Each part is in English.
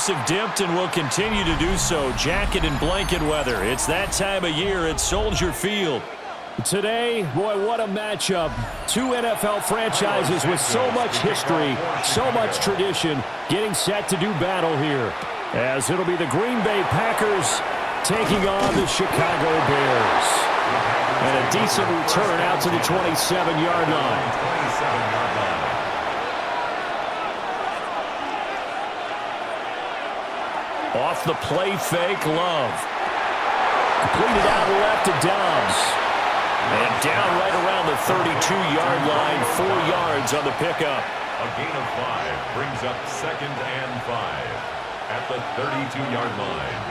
have dipped and will continue to do so. Jacket and blanket weather. It's that time of year at Soldier Field. Today, boy, what a matchup. Two NFL franchises with so much history, so much tradition, getting set to do battle here. As it'll be the Green Bay Packers taking on the Chicago Bears. And a decent return out to the 27-yard line. Off the play fake, Love. Completed out left to Dobbs. And down right around the 32-yard line, 4 yards on the pickup. A gain of 5 brings up 2nd and 5 at the 32-yard line.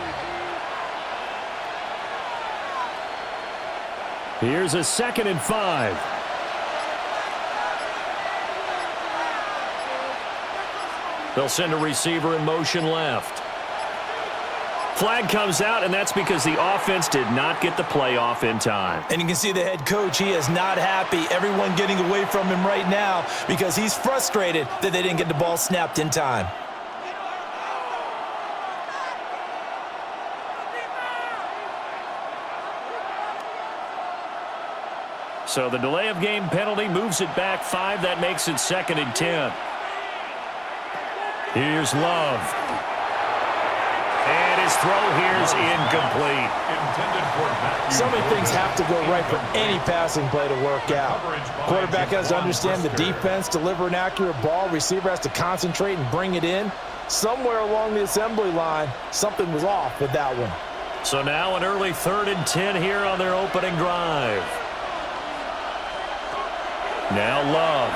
Here's a 2nd and 5. They'll send a receiver in motion left. Flag comes out, and that's because the offense did not get the play off in time. And you can see the head coach, he is not happy. Everyone getting away from him right now because he's frustrated that they didn't get the ball snapped in time. So the delay of game penalty moves it back 5. That makes it 2nd and 10. Here's Love. And his throw here's incomplete. So many things have to go right for any passing play to work out. Quarterback has to understand the defense, deliver an accurate ball. Receiver has to concentrate and bring it in. Somewhere along the assembly line, something was off with that one. So now an early 3rd and 10 here on their opening drive. Now Love.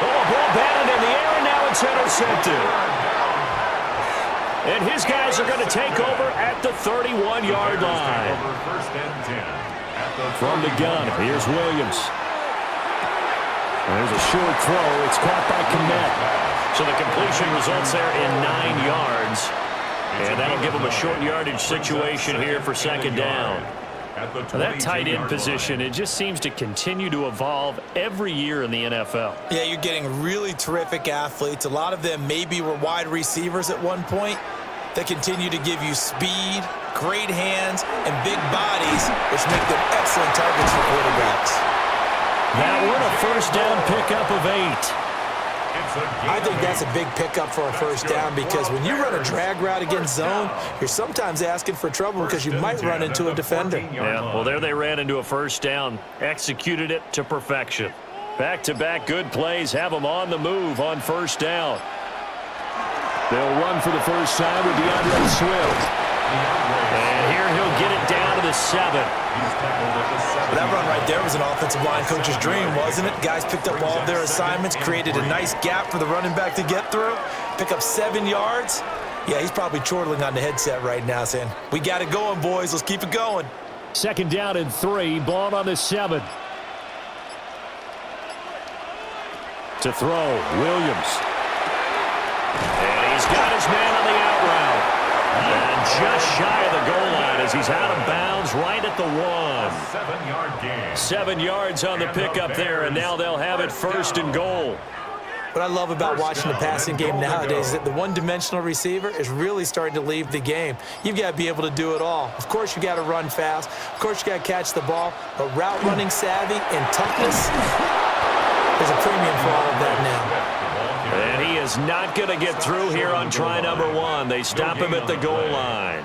Oh, ball batted in the air, and now it's intercepted. And his guys are going to take over at the 31-yard line. From the gun, here's Williams. There's a short throw. It's caught by Kmet. So the completion results there in 9 yards. And that'll give them a short yardage situation here for 2nd down. That tight end position, it just seems to continue to evolve every year in the NFL. Yeah, you're getting really terrific athletes. A lot of them maybe were wide receivers at one point. They continue to give you speed, great hands, and big bodies, which make them excellent targets for quarterbacks. That one a first down pickup of 8. I think that's a big pickup for a first down because when you run a drag route against zone, you're sometimes asking for trouble because you might run into a defender. Yeah, well, there they ran into a first down, executed it to perfection. Back-to-back good plays have them on the move on first down. They'll run for the first time with DeAndre Swift. And here he'll get it down to the 7. That run right there was an offensive line coach's dream, wasn't it? Guys picked up all of their assignments, created a nice gap for the running back to get through, pick up 7 yards. Yeah, he's probably chortling on the headset right now saying, we got it going, boys. Let's keep it going. 2nd down and 3, ball on the 7. To throw, Williams. And he's got his man on the out route. And just shy of the goal line as he's out of bounds right at the 1. 7-yard gain. 7 yards on the pickup there, and now they'll have it 1st and goal. What I love about watching the passing game nowadays is that the one-dimensional receiver is really starting to leave the game. You've got to be able to do it all. Of course, you got to run fast. Of course, you got to catch the ball. But route running savvy and toughness, there's a premium for all of that now. And he is not going to get through here on try number 1. They stop him at the goal line.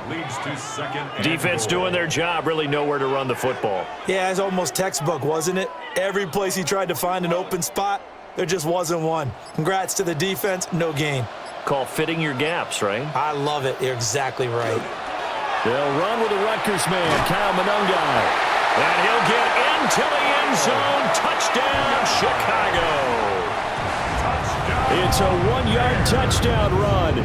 Defense doing their job, really nowhere to run the football. Yeah, it's almost textbook, wasn't it? Every place he tried to find an open spot, there just wasn't one. Congrats to the defense, no gain. Call fitting your gaps, right? I love it. You're exactly right. They'll run with the Rutgers man, Kyle Monungai. And he'll get into the end zone. Touchdown, Chicago. It's a 1-yard touchdown run.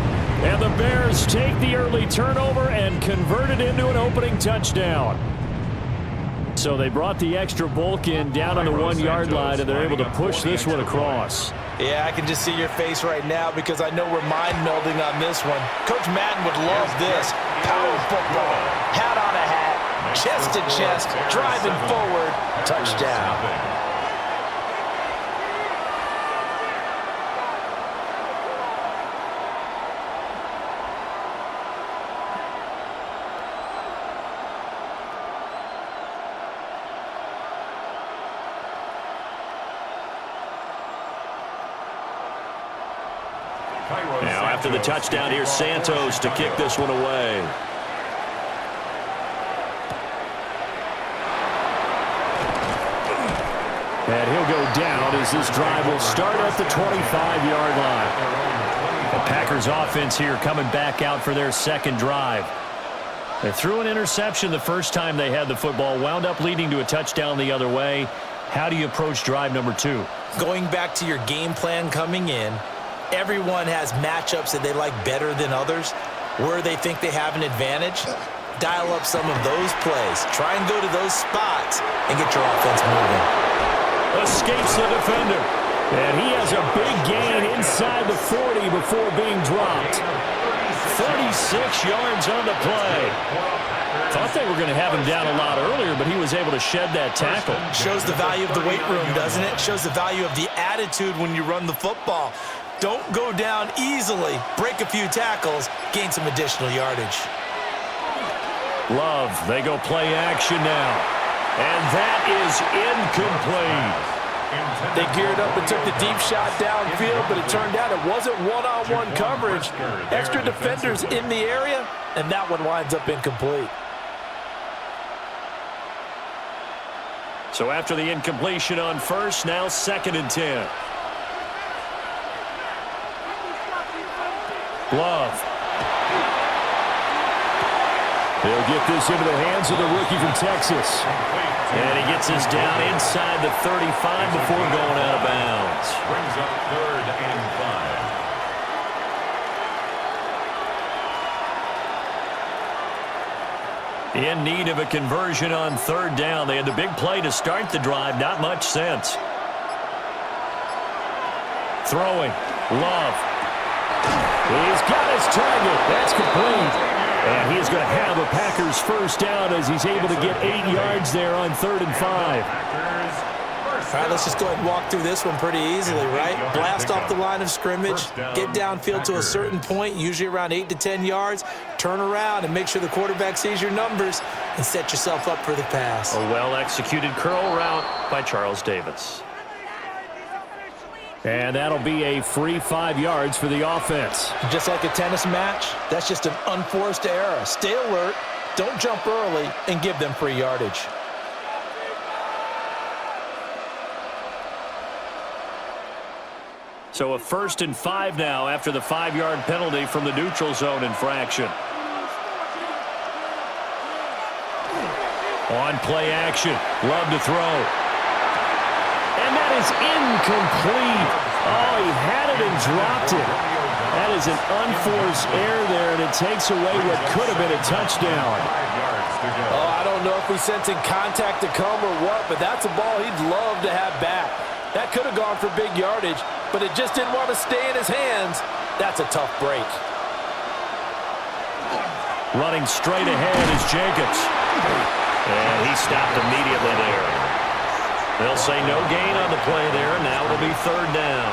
And the Bears take the early turnover and convert it into an opening touchdown. So they brought the extra bulk in down on the 1-yard line, and they're able to push this one across. Yeah, I can just see your face right now because I know we're mind-melding on this one. Coach Madden would love this. Power football, hat on a hat, chest to chest, driving forward, touchdown. Now after the touchdown, here's Santos to kick this one away. And he'll go down as this drive will start at the 25-yard line. The Packers offense here coming back out for their second drive. They threw an interception the first time they had the football, wound up leading to a touchdown the other way. How do you approach drive number 2? Going back to your game plan coming in, everyone has matchups that they like better than others, where they think they have an advantage. Dial up some of those plays. Try and go to those spots and get your offense moving. Escapes the defender. And he has a big gain inside the 40 before being dropped. 36 yards on the play. Thought they were going to have him down a lot earlier, but he was able to shed that tackle. Shows the value of the weight room, doesn't it? Shows the value of the attitude when you run the football. Don't go down easily. Break a few tackles. Gain some additional yardage. Love, they go play action now. And that is incomplete. They geared up and took the deep shot downfield, but it turned out it wasn't one-on-one coverage. Extra defenders in the area, and that one winds up incomplete. So after the incompletion on first, now 2nd and 10. Love. They'll get this into the hands of the rookie from Texas. And he gets this down inside the 35 before going out of bounds. Brings up 3rd and 5. In need of a conversion on 3rd down. They had the big play to start the drive. Not much sense. Throwing. Love. He's got his target. That's complete. And he's going to have a Packers first down as he's able to get 8 yards there on 3rd and 5. All right, let's just go ahead and walk through this one pretty easily, right? Blast off the line of scrimmage, get downfield to a certain point, usually around 8 to 10 yards, turn around and make sure the quarterback sees your numbers and set yourself up for the pass. A well-executed curl route by Charles Davis. And that'll be a free 5 yards for the offense. Just like a tennis match, that's just an unforced error. Stay alert, don't jump early, and give them free yardage. So a 1st and 5 now after the 5-yard penalty from the neutral zone infraction. On play action, Love to throw. And that is incomplete. Oh, he had it and dropped it. That is an unforced error there, and it takes away what could have been a touchdown. Oh, I don't know if he's sensing contact to come or what, but that's a ball he'd love to have back. That could have gone for big yardage, but it just didn't want to stay in his hands. That's a tough break. Running straight ahead is Jacobs. And he stopped immediately there. They'll say no gain on the play there, and now it'll be 3rd down.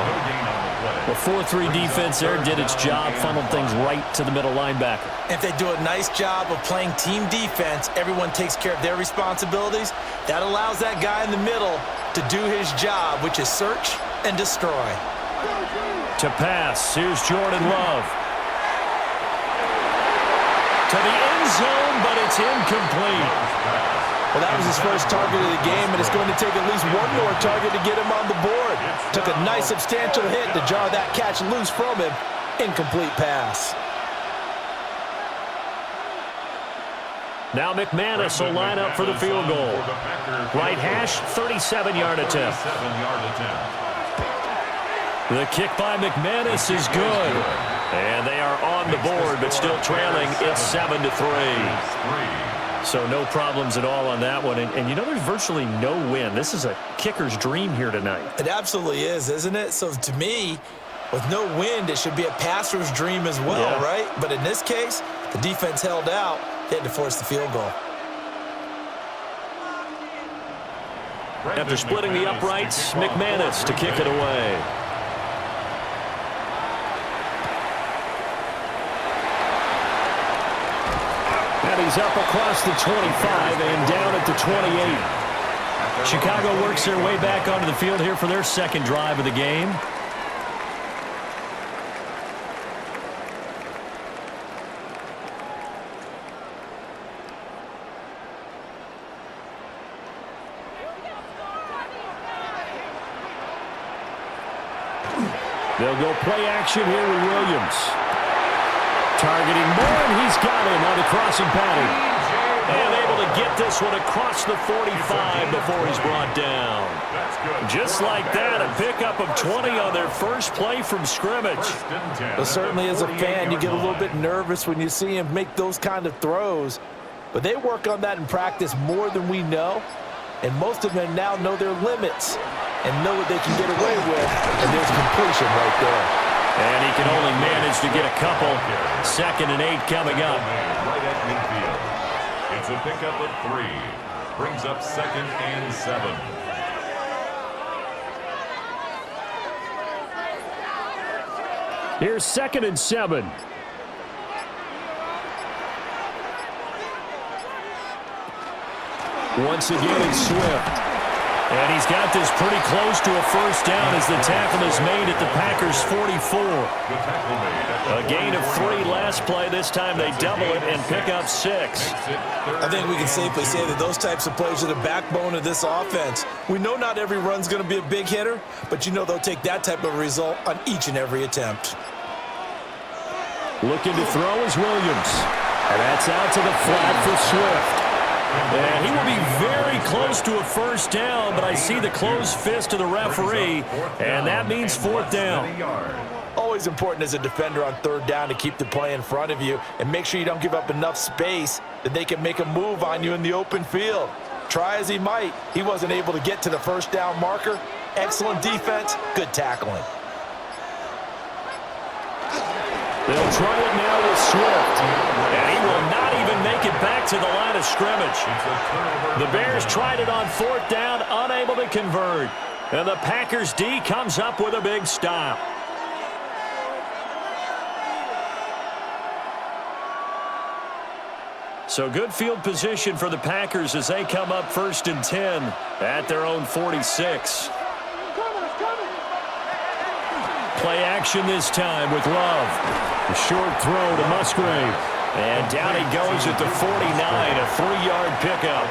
The 4-3 defense there did its job, funneled things right to the middle linebacker. If they do a nice job of playing team defense, everyone takes care of their responsibilities. That allows that guy in the middle to do his job, which is search and destroy. To pass, here's Jordan Love. To the end zone, but it's incomplete. Well, that was his first target of the game, and it's going to take at least one more target to get him on the board. Took a nice substantial hit to jar that catch loose from him. Incomplete pass. Now McManus will line up for the field goal. Right hash, 37-yard attempt. The kick by McManus is good. And they are on the board, but still trailing. It's 7-3. So no problems at all on that one. And you know, there's virtually no win. This is a kicker's dream here tonight. It absolutely is, isn't it? So to me, with no wind, it should be a passer's dream as well, right? But in this case, the defense held out. They had to force the field goal. After splitting the uprights, McManus to kick it away. And he's up across the 25 and down at the 28. Chicago works their way back onto the field here for their second drive of the game. They'll go play action here with Williams. Targeting more, and he's got him on the crossing pattern. And able to get this one across the 45 before he's brought down. Just like that, a pickup of 20 on their first play from scrimmage. Well, certainly as a fan, you get a little bit nervous when you see him make those kind of throws. But they work on that in practice more than we know. And most of them now know their limits and know what they can get away with. And there's completion right there. And he can only manage to get a couple. 2nd and 8 coming up. Right at midfield. It's a pickup of 3. Brings up 2nd and 7. Here's 2nd and 7. Once again, it's Swift. And he's got this pretty close to a first down as the tackle is made at the Packers' 44. A gain of 3 last play. This time they double it and pick up 6. I think we can safely say that those types of plays are the backbone of this offense. We know not every run's going to be a big hitter, but you know they'll take that type of result on each and every attempt. Looking to throw is Williams. And that's out to the flat for Swift. And he will be very close to a first down, but I see the closed fist of the referee, and that means 4th down. Always important as a defender on 3rd down to keep the play in front of you and make sure you don't give up enough space that they can make a move on you in the open field. Try as he might, he wasn't able to get to the first down marker. Excellent defense, good tackling. They'll try it now with Swift. And he will not even make it back to the line of scrimmage. The Bears tried it on 4th down, unable to convert. And the Packers D comes up with a big stop. So good field position for the Packers as they come up 1st and 10 at their own 46. Play action this time with Love. A short throw to Musgrave. And down he goes at the 49, a 3-yard pickup.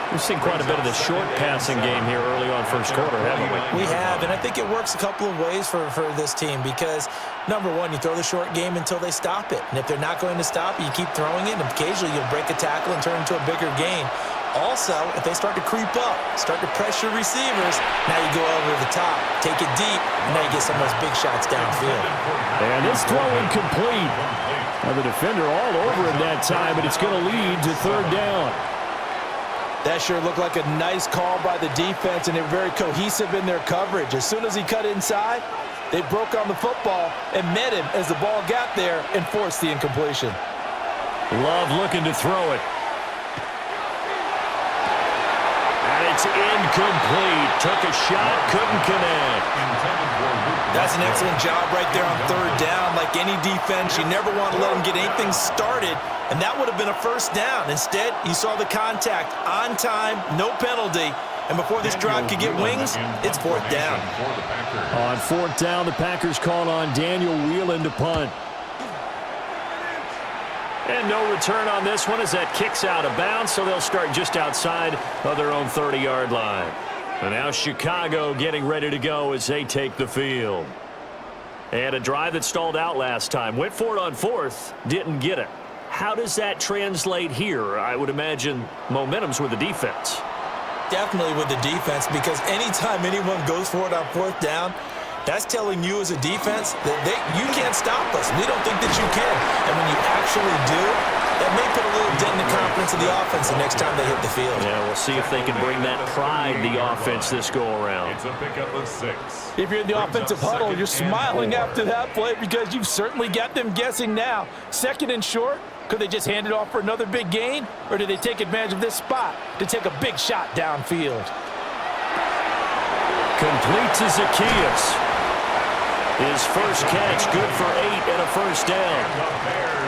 We've seen quite a bit of the short passing game here early on first quarter, haven't we? We have, and I think it works a couple of ways for this team because, number one, you throw the short game until they stop it. And if they're not going to stop it, you keep throwing it, and occasionally you'll break a tackle and turn it into a bigger gain. Also, if they start to creep up, start to pressure receivers, now you go over the top, take it deep, and now you get some of those big shots downfield. And this throw incomplete. Now the defender all over him that time, but it's going to lead to 3rd down. That sure looked like a nice call by the defense, and they're very cohesive in their coverage. As soon as he cut inside, they broke on the football and met him as the ball got there and forced the incompletion. Love looking to throw it. And it's incomplete. Took a shot, couldn't connect. That's an excellent job right there on 3rd down. Like any defense, you never want to let them get anything started, and that would have been a first down. Instead, you saw the contact on time, no penalty, and before this drive could get wings, it's 4th down. On 4th down, the Packers called on Daniel Whelan to punt. And no return on this one as that kicks out of bounds, so they'll start just outside of their own 30-yard line. And now Chicago getting ready to go as they take the field. And a drive that stalled out last time. Went for it on 4th, didn't get it. How does that translate here? I would imagine momentum's with the defense. Definitely with the defense, because anytime anyone goes for it on 4th down, that's telling you as a defense that you can't stop us. We don't think that you can. And when you actually do, that may put a little dent in the confidence of the offense the next time they hit the field. Yeah, we'll see if they can bring that pride to the offense this go-around. It's a pickup of 6. If you're in the offensive huddle, you're smiling after that play because you've certainly got them guessing now. 2nd and short, could they just hand it off for another big gain? Or do they take advantage of this spot to take a big shot downfield? Complete to Zacchaeus. His first catch, good for 8 and a first down.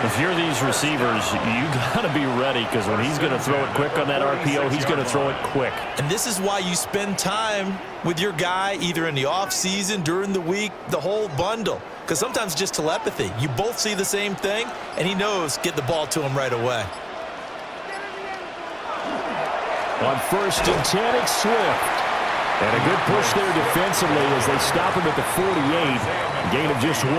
If you're these receivers, you got to be ready because when he's going to throw it quick on that RPO, he's going to throw it quick. And this is why you spend time with your guy either in the offseason, during the week, the whole bundle. Because sometimes it's just telepathy. You both see the same thing, and he knows get the ball to him right away. On 1st and 10, it's Swift. And a good push there defensively as they stop him at the 48. Gain of just 1.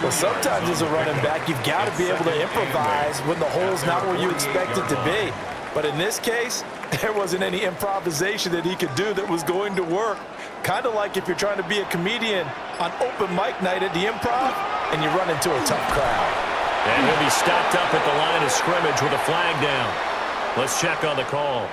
Well, sometimes as a running back, you've got to be able to improvise when the hole's not where you expect it to be. But in this case, there wasn't any improvisation that he could do that was going to work. Kind of like if you're trying to be a comedian on open mic night at the Improv and you run into a tough crowd. And he'll be stopped up at the line of scrimmage with a flag down. Let's check on the call.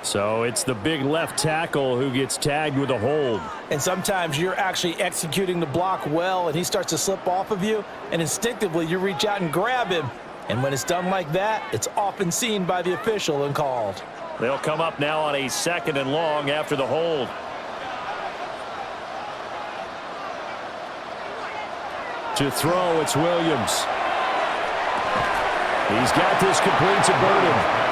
So it's the big left tackle who gets tagged with a hold. And sometimes you're actually executing the block well, and he starts to slip off of you, and instinctively you reach out and grab him. And when it's done like that, it's often seen by the official and called. They'll come up now on a 2nd and long after the hold. To throw, it's Williams. He's got this complete to Burden.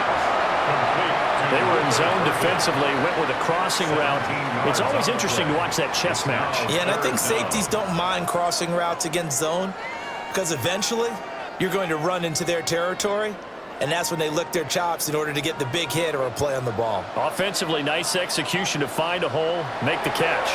They were in zone defensively, went with a crossing route. It's always interesting to watch that chess match. Yeah, and I think safeties don't mind crossing routes against zone because eventually you're going to run into their territory, and that's when they lick their chops in order to get the big hit or a play on the ball. Offensively, nice execution to find a hole, make the catch.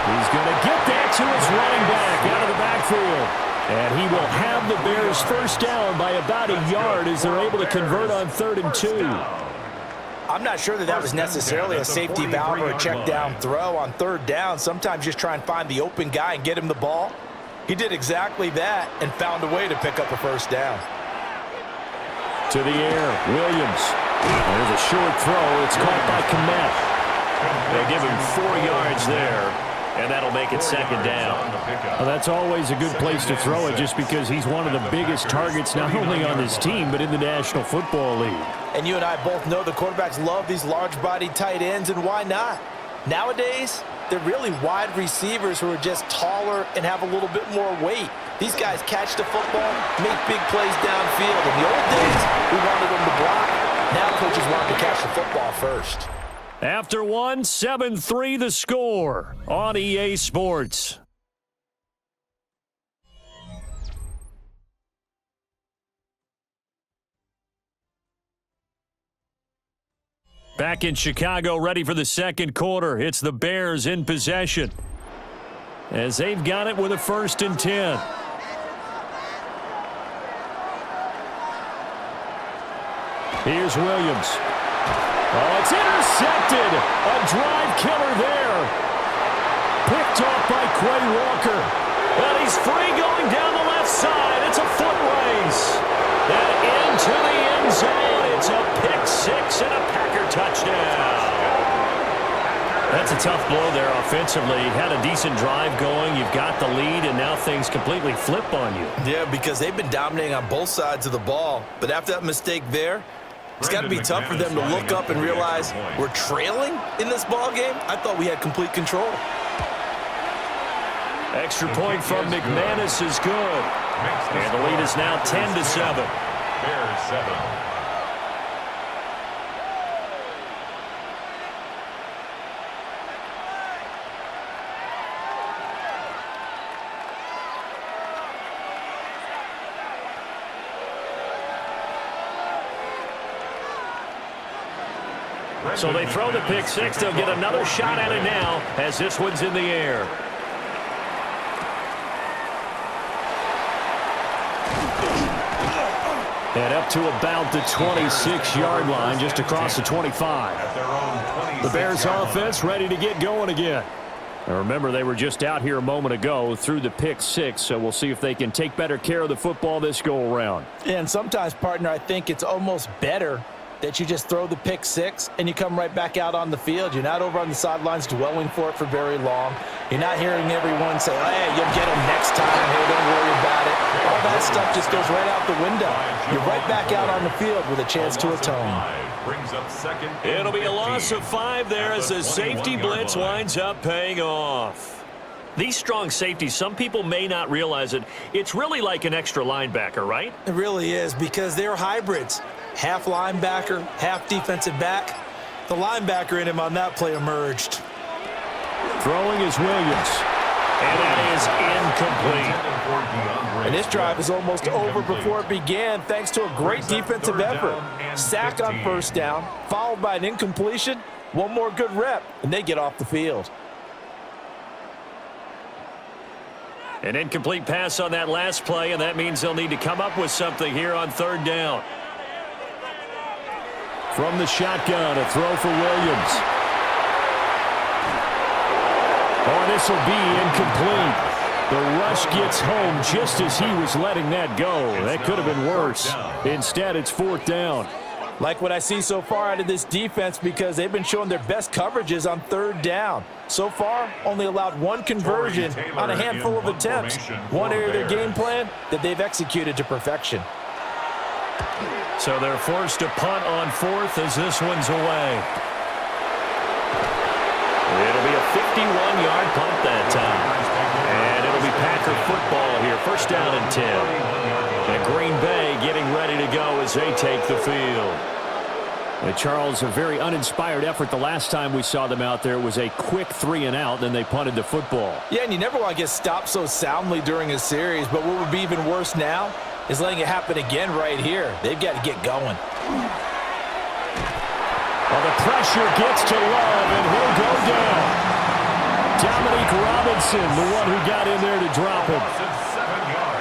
He's going to get that to his running back out of the backfield. And he will have the Bears first down by about a yard as they're able to convert on 3rd and 2. I'm not sure that was necessarily a safety valve or a check down throw on 3rd down. Sometimes just try and find the open guy and get him the ball. He did exactly that and found a way to pick up a first down. To the air, Williams. There's a short throw. It's caught by Kmet. They give him 4 yards there. And that'll make it 2nd down. Well, that's always a good place to throw it just because he's one of the biggest targets not only on his team but in the National Football League. And you and I both know the quarterbacks love these large-bodied tight ends, and why not? Nowadays, they're really wide receivers who are just taller and have a little bit more weight. These guys catch the football, make big plays downfield. In the old days, we wanted them to block. Now coaches want to catch the football first. After 1, 7-3 the score on EA Sports. Back in Chicago, ready for the 2nd quarter. It's the Bears in possession as they've got it with a 1st and 10. Here's Williams. Oh, it's intercepted. A drive killer there. Picked off by Quay Walker. And he's free going down the left side. It's a foot race. And into the end zone. It's a pick 6 and a Packer touchdown. That's a tough blow there offensively. Had a decent drive going. You've got the lead, and now things completely flip on you. Yeah, because they've been dominating on both sides of the ball. But after that mistake there, it's got to be tough for them to look up and realize we're trailing in this ball game. I thought we had complete control. Extra point from McManus is good. And the lead is now 10-7. Bears 7. So they throw the pick 6. They'll get another shot at it now as this one's in the air. And up to about the 26-yard line, just across the 25. The Bears offense ready to get going again. Now remember, they were just out here a moment ago through the pick 6, so we'll see if they can take better care of the football this go-around. And sometimes, partner, I think it's almost better that you just throw the pick 6 and you come right back out on the field. You're not over on the sidelines dwelling for it for very long. You're not hearing everyone say, oh, hey, you'll get them next time. Hey, don't worry about it. All that stuff just goes right out the window. You're right back out on the field with a chance to atone. Brings up 2nd. It'll be a loss of 5 there as the safety blitz winds up paying off. These strong safeties, some people may not realize it. It's really like an extra linebacker, right? It really is, because they're hybrids. Half linebacker, half defensive back. The linebacker in him on that play emerged. Throwing is Williams. And that is incomplete. And this drive is almost over before it began thanks to a great defensive effort. Sack on first down, followed by an incompletion. One more good rep, and they get off the field. An incomplete pass on that last play, and that means they'll need to come up with something here on third down. From the shotgun, a throw for Williams. Oh, this will be incomplete. The rush gets home just as he was letting that go. That could have been worse. Instead, it's fourth down. Like what I see so far out of this defense because they've been showing their best coverages on third down. So far, only allowed one conversion on a handful of attempts. One area of their game plan that they've executed to perfection. So they're forced to punt on fourth as this one's away. It'll be a 51-yard punt that time. And it'll be Packer football here. First down and 10. And Green Bay getting ready to go as they take the field. And Charles, a very uninspired effort the last time we saw them out there. It was a quick 3-and-out, then they punted the football. Yeah, and you never want to get stopped so soundly during a series, but what would be even worse now is letting it happen again right here. They've got to get going. Well, the pressure gets to Love, and he'll go down. Dominique Robinson, the one who got in there to drop him.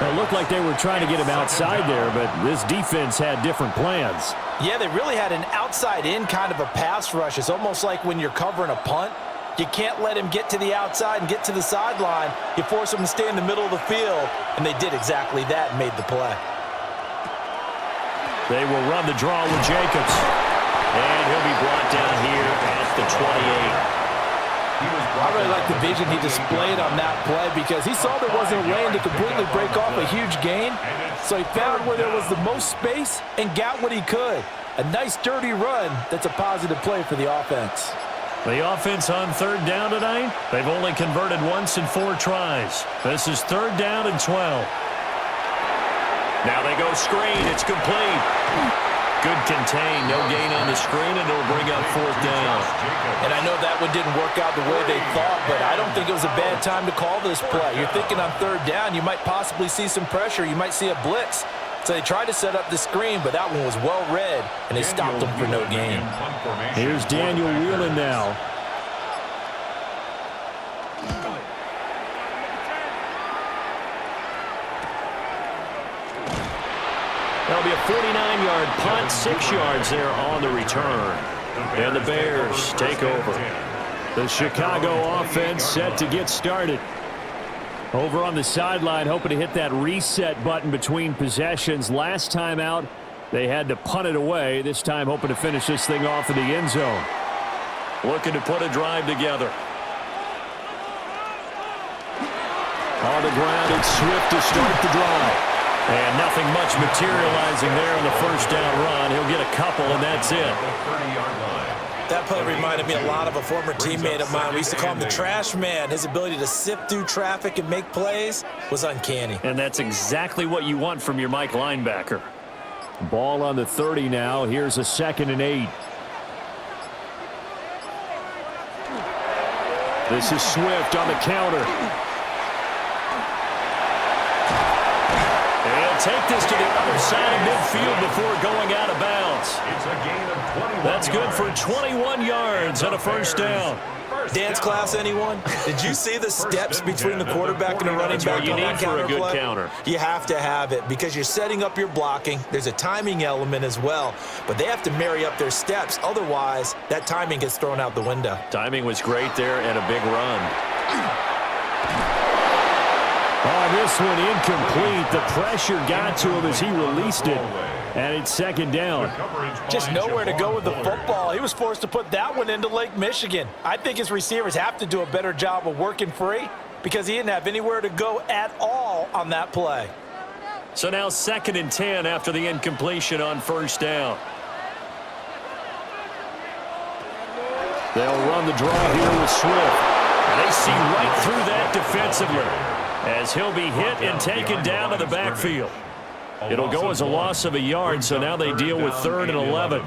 It looked like they were trying to get him outside there, but this defense had different plans. Yeah, they really had an outside-in kind of a pass rush. It's almost like when you're covering a punt. You can't let him get to the outside and get to the sideline. You force him to stay in the middle of the field, and they did exactly that and made the play. They will run the draw with Jacobs. And he'll be brought down here at the 28. I really like the vision he displayed on that play because he saw there wasn't a lane to completely break off a huge gain. So he found where there was the most space and got what he could. A nice, dirty run that's a positive play for the offense. The offense on third down tonight, they've only converted once in 4 tries. This is third down and 12. Now they go screen. It's complete. Good contain. No gain on the screen, and it'll bring up fourth down. And I know that one didn't work out the way they thought, but I don't think it was a bad time to call this play. You're thinking on third down, you might possibly see some pressure. You might see a blitz. So they tried to set up the screen, but that one was well read, and they stopped them for no gain. Here's Daniel Whelan now. That'll be a 49-yard punt, 6 yards there on the return. And the Bears take over. The Chicago offense set to get started. Over on the sideline, hoping to hit that reset button between possessions. Last time out, they had to punt it away. This time, hoping to finish this thing off in the end zone. Looking to put a drive together. On the ground, it's Swift to start the drive. And nothing much materializing there on the first down run. He'll get a couple, and that's it. That play reminded me a lot of a former teammate of mine. We used to call him the trash man. His ability to sift through traffic and make plays was uncanny. And that's exactly what you want from your Mike linebacker. Ball on the 30 now. Here's a 2nd and 8. This is Swift on the counter. Take this to the other side of midfield before going out of bounds. That's good for 21 yards and a first down. Dance class, anyone? Did you see the steps between the quarterback and the running back? You need for a good counter. You have to have it because you're setting up your blocking. There's a timing element as well, but they have to marry up their steps. Otherwise, that timing gets thrown out the window. Timing was great there and a big run. Oh, this one incomplete. The pressure got to him as he released it. And it's 2nd down. Just nowhere to go with the football. He was forced to put that one into Lake Michigan. I think his receivers have to do a better job of working free because he didn't have anywhere to go at all on that play. So now 2nd and 10 after the incompletion on first down. They'll run the draw here with Swift. And they see right through that defensively as he'll be hit and taken down to the backfield. It'll go as a loss of a yard, so now they deal with 3rd and 11.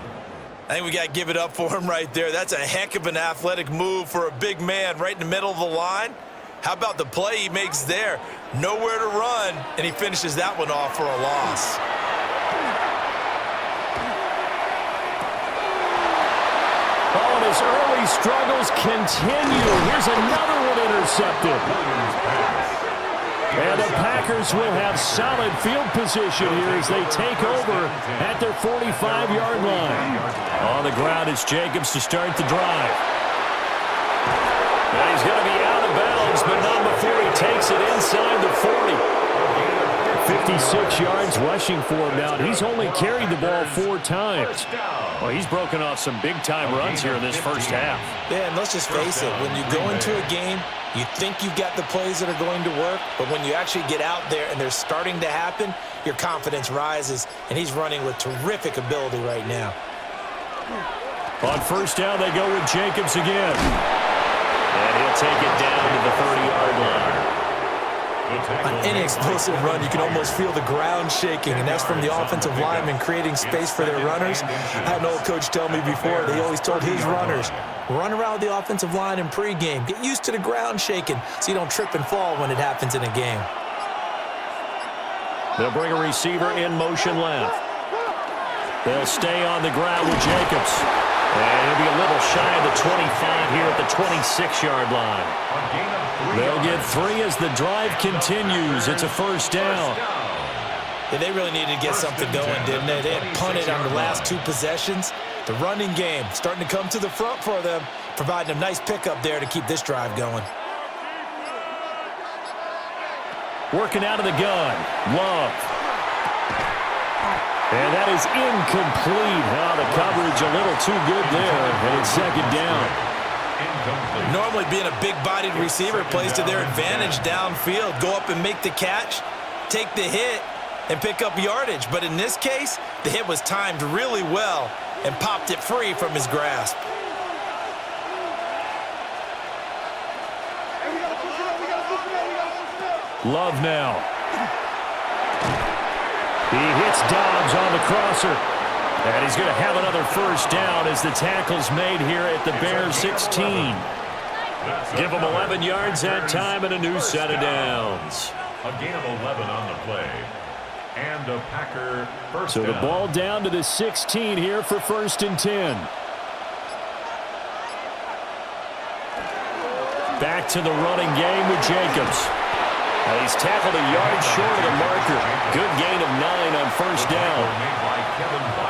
I think we got to give it up for him right there. That's a heck of an athletic move for a big man right in the middle of the line. How about the play he makes there? Nowhere to run, and he finishes that one off for a loss. Oh, and his early struggles continue. Here's another one intercepted. And the Packers will have solid field position here as they take over at their 45-yard line. On the ground, it's Jacobs to start the drive. Now he's going to be out of bounds, but not before he takes it inside the 40. 56 yards rushing for him now. He's only carried the ball 4 times. Well, he's broken off some big-time runs here in this first half. Yeah, and let's just face it. When you go into a game, you think you've got the plays that are going to work, but when you actually get out there and they're starting to happen, your confidence rises, and he's running with terrific ability right now. On first down, they go with Jacobs again. And he'll take it down to the 30-yard line. On any explosive run, you can almost feel the ground shaking, and that's from the offensive linemen creating space for their runners. I had an old coach tell me before, they always told his runners, run around the offensive line in pregame. Get used to the ground shaking so you don't trip and fall when it happens in a game. They'll bring a receiver in motion left. They'll stay on the ground with Jacobs. And he'll be a little shy of the 25 here at the 26-yard line. They'll get 3 as the drive continues. It's a first down. Yeah, they really needed to get something going, didn't they? They had punted on the last 2 possessions. The running game starting to come to the front for them, providing a nice pickup there to keep this drive going. Working out of the gun. Love. And that is incomplete. The coverage a little too good there, and it's second down. Normally being a big-bodied receiver plays to their advantage downfield. Go up and make the catch, take the hit, and pick up yardage. But in this case, the hit was timed really well and popped it free from his grasp. Love now. He hits Dobbs on the crosser. And he's going to have another first down as the tackle's made here at the Bears 16. Give him 11 yards that time and a new set of downs. A gain of 11 on the play. And a Packer first down. So the down. ball down to the 16 here for 1st and 10. Back to the running game with Jacobs. And he's tackled a yard short of the marker. Good gain of 9 on first down.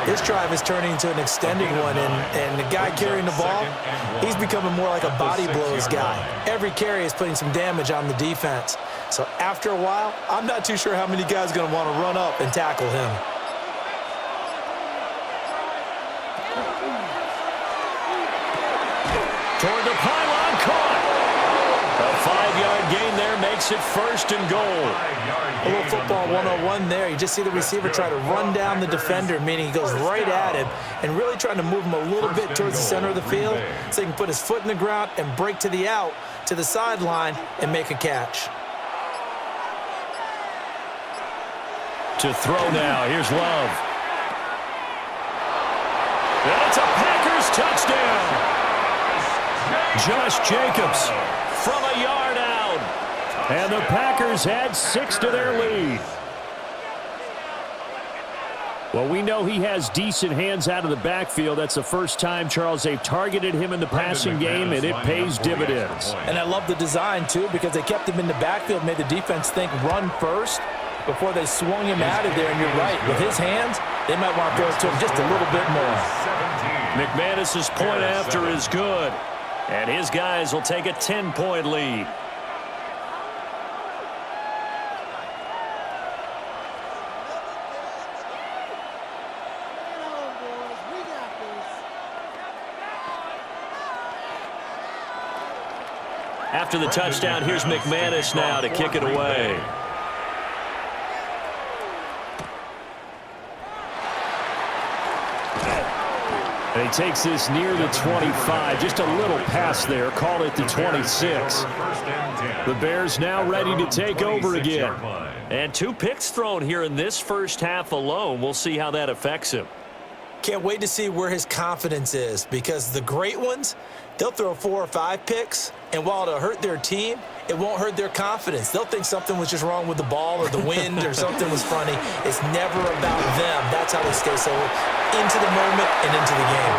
This drive is turning into an extended one, and the guy carrying the ball, he's becoming more like a body blows guy. Every carry is putting some damage on the defense. So after a while, I'm not too sure how many guys are going to want to run up and tackle him. Toward the pylon, caught. A 5-yard gain there makes it 1st and goal. A little football 101 there. You just see the receiver try to run down the defender, meaning he goes right at him and really trying to move him a little bit towards the center of the field so he can put his foot in the ground and break to the out, to the sideline, and make a catch. To throw now. Here's Love. And it's a Packers touchdown. Josh Jacobs from a yard out. And the Packers add 6 to their lead. Well, we know he has decent hands out of the backfield. That's the first time, Charles, they've targeted him in the passing game, and it pays dividends. And I love the design, too, because they kept him in the backfield, made the defense think run first before they swung him out of there. And you're right, with his hands, they might want to throw it to him just a little bit more. McManus's point after is good. And his guys will take a 10-point lead. After the touchdown, here's McManus now to kick it away. And he takes this near the 25. Just a little pass there. Call it the 26. The Bears now ready to take over again. And 2 picks thrown here in this first half alone. We'll see how that affects him. Can't wait to see where his confidence is, because the great ones, they'll throw 4 or 5 picks, and while it'll hurt their team, it won't hurt their confidence. They'll think something was just wrong with the ball or the wind or something was funny. It's never about them. That's how they stay so into the moment and into the game.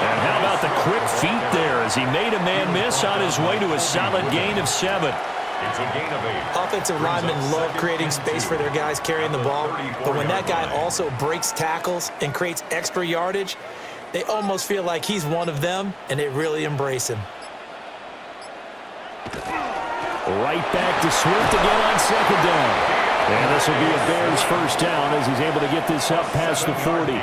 And how about the quick feet there as he made a man miss on his way to a solid gain of 7. It's a gain of 8. Offensive linemen love creating space for their guys carrying the ball, but when that guy also breaks tackles and creates extra yardage, they almost feel like he's one of them, and they really embrace him. Right back to Swift again on 2nd down. And this will be a Bears first down as he's able to get this up past the 40.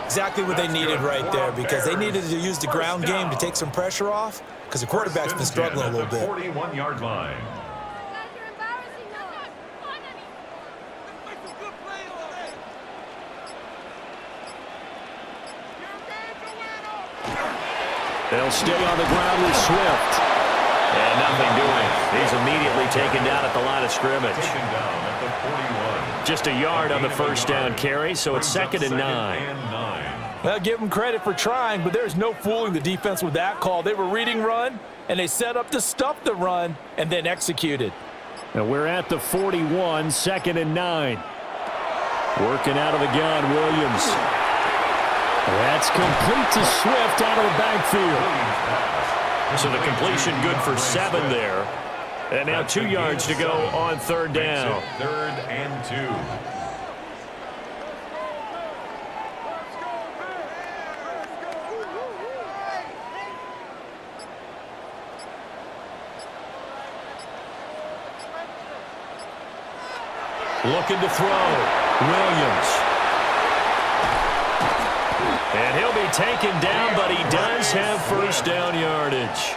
Exactly what they needed right there, because they needed to use the ground game to take some pressure off, because the quarterback's been struggling a little bit. 41-yard line. They'll stay on the ground with Swift. And nothing doing. He's immediately taken down at the line of scrimmage. Taken down at the 41. Just a yard on the first down carry, so it's 2nd and 9. Well, give them credit for trying, but there's no fooling the defense with that call. They were reading run, and they set up to stuff the run and then executed. Now we're at the 41, 2nd and 9. Working out of the gun, Williams. That's complete to Swift out of the backfield. So the completion good for 7 there. And now 2 yards to go on 3rd down. 3rd and 2. Looking to throw. Williams. And he'll be taken down, but he does have first down yardage.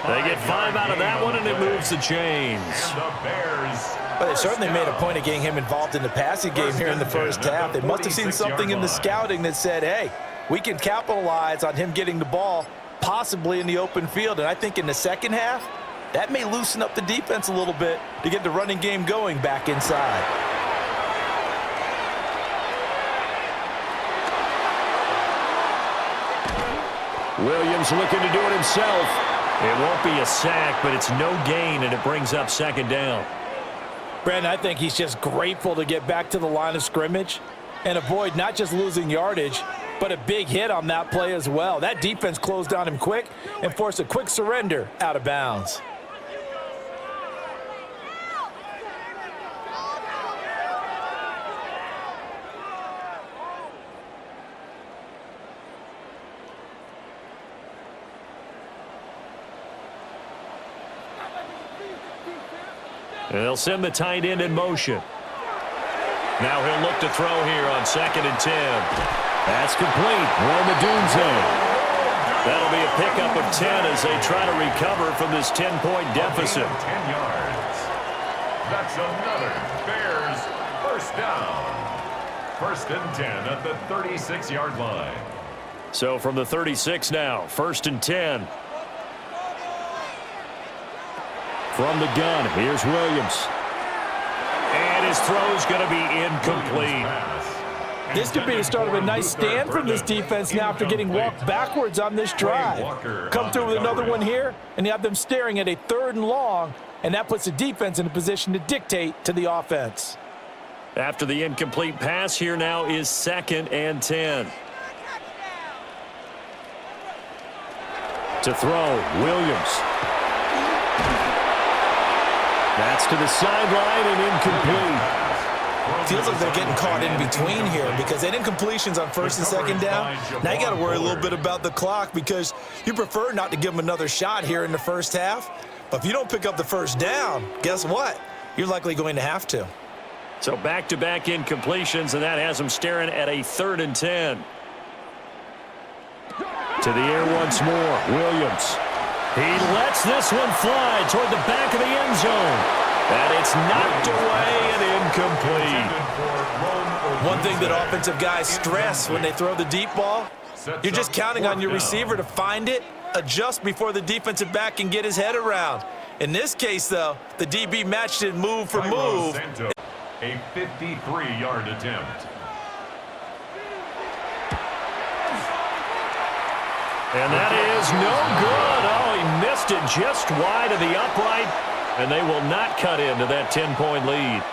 They get 5 out of that one, and it moves the chains. And the Bears. But they certainly made a point of getting him involved in the passing game here in the first half. They must have seen something in the scouting that said, hey, we can capitalize on him getting the ball possibly in the open field. And I think in the second half, that may loosen up the defense a little bit to get the running game going back inside. Williams looking to do it himself. It won't be a sack, but it's no gain, and it brings up 2nd down. Brandon, I think he's just grateful to get back to the line of scrimmage and avoid not just losing yardage, but a big hit on that play as well. That defense closed on him quick and forced a quick surrender out of bounds. And they'll send the tight end in motion. Now he'll look to throw here on 2nd and 10. That's complete. Romadunze. That'll be a pickup of 10 as they try to recover from this 10-point deficit. 10 yards. That's another Bears first down. 1st and 10 at the 36-yard line. So from the 36 now, 1st and 10. From the gun, here's Williams. And his throw's going to be incomplete. This could be the start of a nice stand from this defense now after getting walked backwards on this drive. Come through with another one here, and you have them staring at a 3rd and long, and that puts the defense in a position to dictate to the offense. After the incomplete pass, here now is 2nd and 10. To throw, Williams. That's to the sideline and incomplete. Feels like they're getting caught in between here because they didn't completions on 1st and 2nd down. Now you got to worry a little bit about the clock because you prefer not to give them another shot here in the first half. But if you don't pick up the first down, guess what? You're likely going to have to. So back-to-back incompletions, and that has them staring at a 3rd and 10. To the air once more, Williams. He lets this one fly toward the back of the end zone. And it's knocked away and incomplete. One thing that offensive guys stress when they throw the deep ball, you're just counting on your receiver to find it, adjust before the defensive back can get his head around. In this case, though, the DB matched it move for move. A 53-yard attempt. And that is is no good. Oh, he missed it just wide of the upright, and they will not cut into that 10-point lead.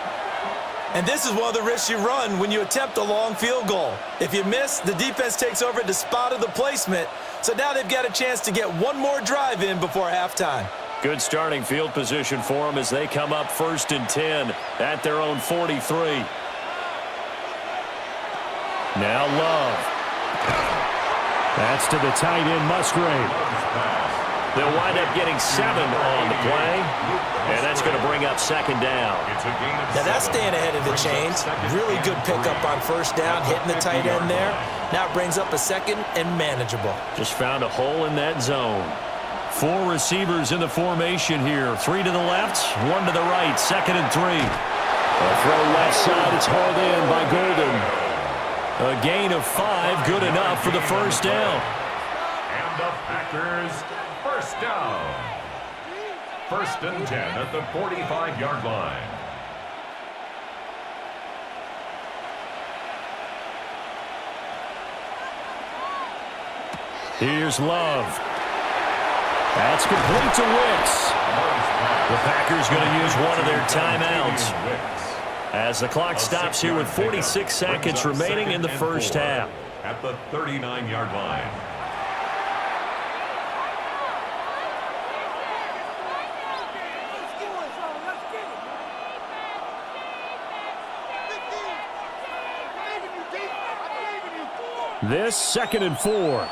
And this is one of the risks you run when you attempt a long field goal. If you miss, the defense takes over at the spot of the placement. So now they've got a chance to get one more drive in before halftime. Good starting field position for them as they come up 1st and 10 at their own 43. Now Love. That's to the tight end, Musgrave. They'll wind up getting 7 on the play, and that's going to bring up 2nd down. Now that's staying ahead of the chains. Really good pickup on 1st down, hitting the tight end there. Now it brings up a 2nd and manageable. Just found a hole in that zone. 4 receivers in the formation here. 3 to the left, 1 to the right, 2nd and 3. A throw left side, it's hauled in by Golden. A gain of 5, good enough for the 1st down. And the Packers, 1st down. 1st and 10 at the 45-yard line. Here's Love. That's complete to Wicks. The Packers going to use one of their timeouts as the clock stops here with 46 seconds remaining in the 1st half. At the 39-yard line. This 2nd and 4.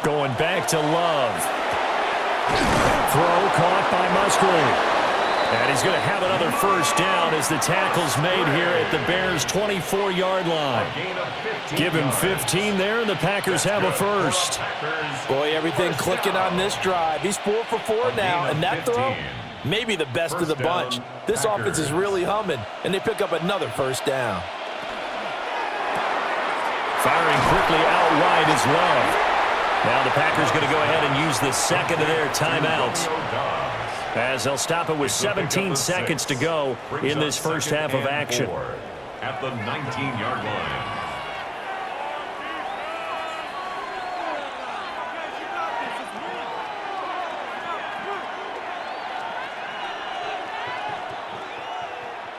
Going back to Love. Throw caught by Musgrave. And he's going to have another 1st down as the tackle's made here at the Bears' 24-yard line. Give him 15 there, and the Packers have a 1st. Boy, everything clicking on this drive. He's 4 for 4 now, and that throw, maybe the best of the bunch. This offense is really humming, and they pick up another 1st down. Firing quickly out wide is Love. Now the Packers going to go ahead and use the 2nd of their timeouts, as they'll stop it with 17 seconds to go in this 1st half of action. At the 19-yard line.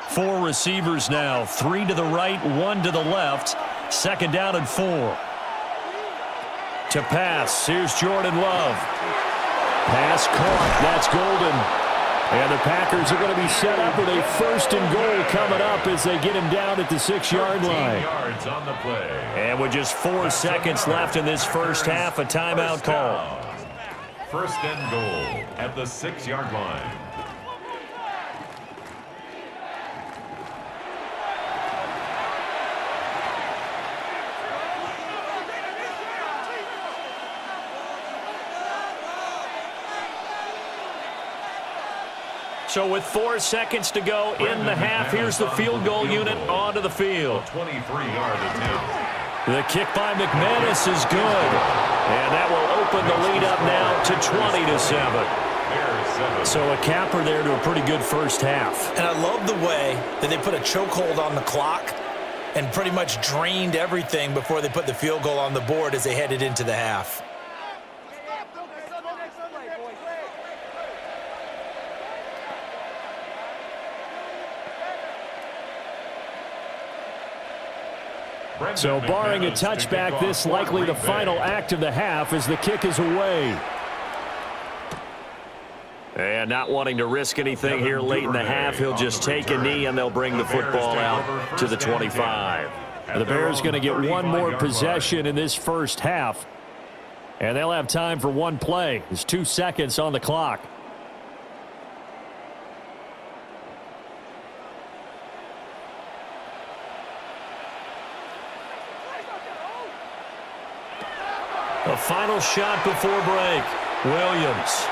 Four receivers now, 3 to the right, 1 to the left. 2nd down and 4. To pass, here's Jordan Love. Pass caught, that's Golden. And the Packers are going to be set up with a 1st and goal coming up as they get him down at the 6-yard line. Yards on the play. And with just 4 seconds left in this 1st half, a timeout call. 1st and goal at the 6-yard line. So with 4 seconds to go in the half, here's the field goal unit onto the field. 23-yard attempt. The kick by McManus is good. And that will open the lead up now to 20-7. So a capper there to a pretty good 1st half. And I love the way that they put a chokehold on the clock and pretty much drained everything before they put the field goal on the board as they headed into the half. So barring a touchback, this likely the final act of the half as the kick is away. And not wanting to risk anything here late in the half, he'll just take a knee and they'll bring the football out to the 25. The Bears going to get one more possession in this 1st half. And they'll have time for one play. There's 2 seconds on the clock. A final shot before break. Williams.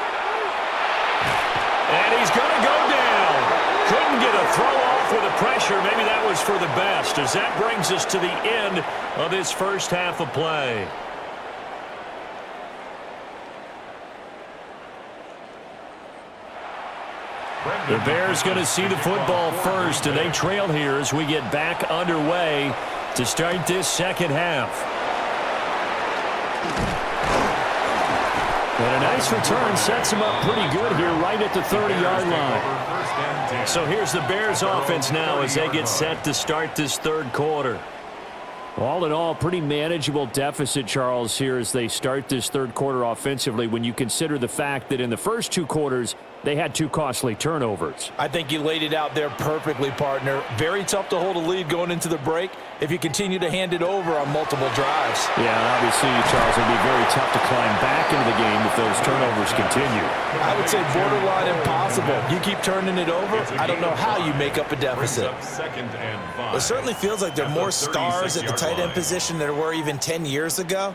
And he's going to go down. Couldn't get a throw off with the pressure. Maybe that was for the best, as that brings us to the end of this 1st half of play. The Bears going to see the football first, and they trail here as we get back underway to start this second half. And a nice return sets him up pretty good here right at the 30-yard line. So here's the Bears offense now as they get set to start this third quarter. All in all, pretty manageable deficit, Charles, here as they start this third quarter offensively when you consider the fact that in the first two quarters, they had two costly turnovers. I think you laid it out there perfectly, partner. Very tough to hold a lead going into the break if you continue to hand it over on multiple drives. Yeah, and obviously, Charles, it would be very tough to climb back into the game if those turnovers continue. I would say borderline impossible. You keep turning it over, I don't know how you make up a deficit. It certainly feels like there are more stars at the tight end position than there were even 10 years ago.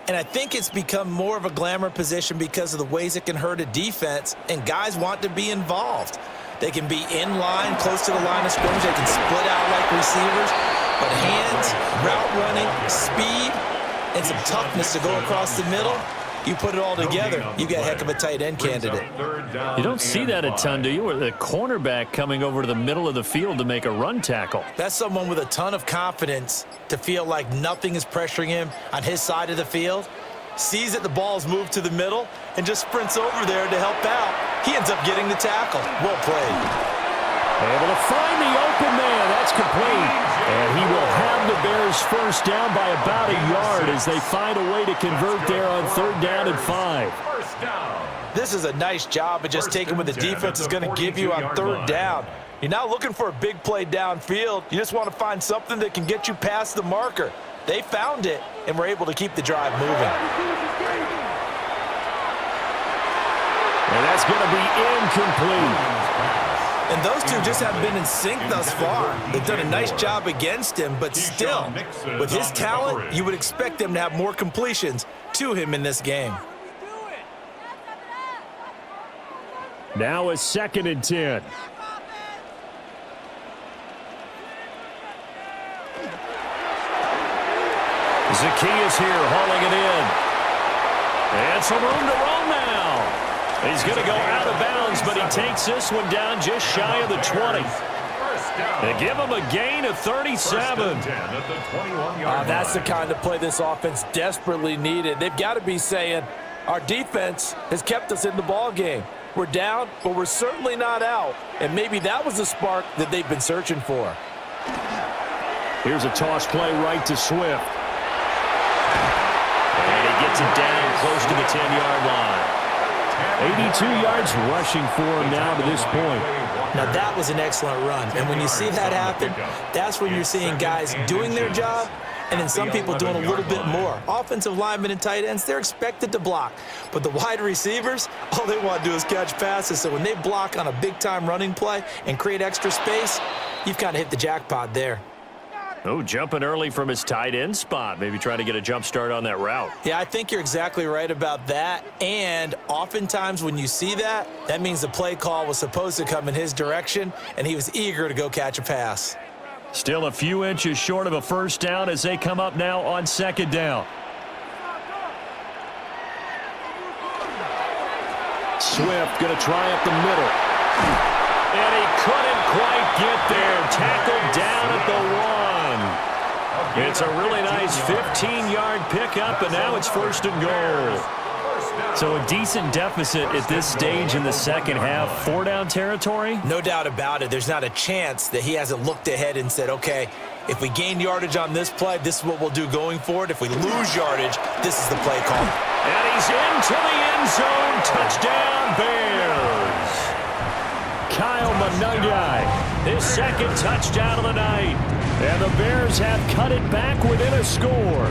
And I think it's become more of a glamour position because of the ways it can hurt a defense, and guys want to be involved. They can be in line, close to the line of scrimmage. They can split out like receivers. But hands, route running, speed, and some toughness to go across the middle, you put it all together, you got a heck of a tight end candidate. You don't see that a ton, do you? Or the cornerback coming over to the middle of the field to make a run tackle. That's someone with a ton of confidence to feel like nothing is pressuring him on his side of the field, sees that the ball's moved to the middle, and just sprints over there to help out. He ends up getting the tackle. Well played. Able to find the open man. That's complete. And he will have the Bears first down by about a yard as they find a way to convert there on 3rd down and 5. This is a nice job of just taking what the defense is going to give you on 3rd down. You're not looking for a big play downfield. You just want to find something that can get you past the marker. They found it and were able to keep the drive moving. And that's going to be incomplete. And those two just haven't been in sync thus far. They've done a nice job against him, but still, with his talent, you would expect them to have more completions to him in this game. Now a 2nd and 10. Zacchaeus here hauling it in. And some room to roll now. He's going to go out of bounds, but he takes this one down just shy of the 20. They give him a gain of 37. That's the kind of play this offense desperately needed. They've got to be saying, our defense has kept us in the ball game. We're down, but we're certainly not out. And maybe that was the spark that they've been searching for. Here's a toss play right to Swift. And he gets it down close to the 10-yard line. 82 yards rushing for him now to this point. Now, that was an excellent run. And when you see that happen, that's when you're seeing guys doing their job and then some people doing a little bit more. Offensive linemen and tight ends, they're expected to block. But the wide receivers, all they want to do is catch passes. So when they block on a big-time running play and create extra space, you've kind of hit the jackpot there. Oh, jumping early from his tight end spot. Maybe trying to get a jump start on that route. Yeah, I think you're exactly right about that. And oftentimes when you see that, that means the play call was supposed to come in his direction, and he was eager to go catch a pass. Still a few inches short of a first down as they come up now on 2nd down. Swift going to try up the middle. And he couldn't quite get there. Tackled down at the 1. It's a really nice 15-yard pickup, and now it's 1st and goal. So a decent deficit at this stage in the second half. 4-down territory? No doubt about it. There's not a chance that he hasn't looked ahead and said, okay, if we gain yardage on this play, this is what we'll do going forward. If we lose yardage, this is the play call. And he's into the end zone. Touchdown, Bears. Kyle Monungai, His 2nd touchdown of the night. and the Bears have cut it back within a score.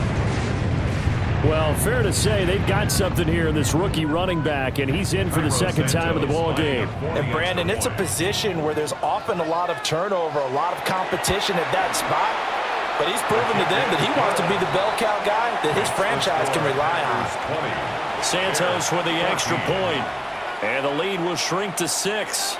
Well, fair to say they've got something here in this rookie running back, and he's in for the 2nd time of the ball game. And Brandon, it's a position where there's often a lot of turnover, a lot of competition at that spot. But he's proven to them that he wants to be the bell cow guy that his franchise can rely on. Santos with the extra point, and the lead will shrink to 6.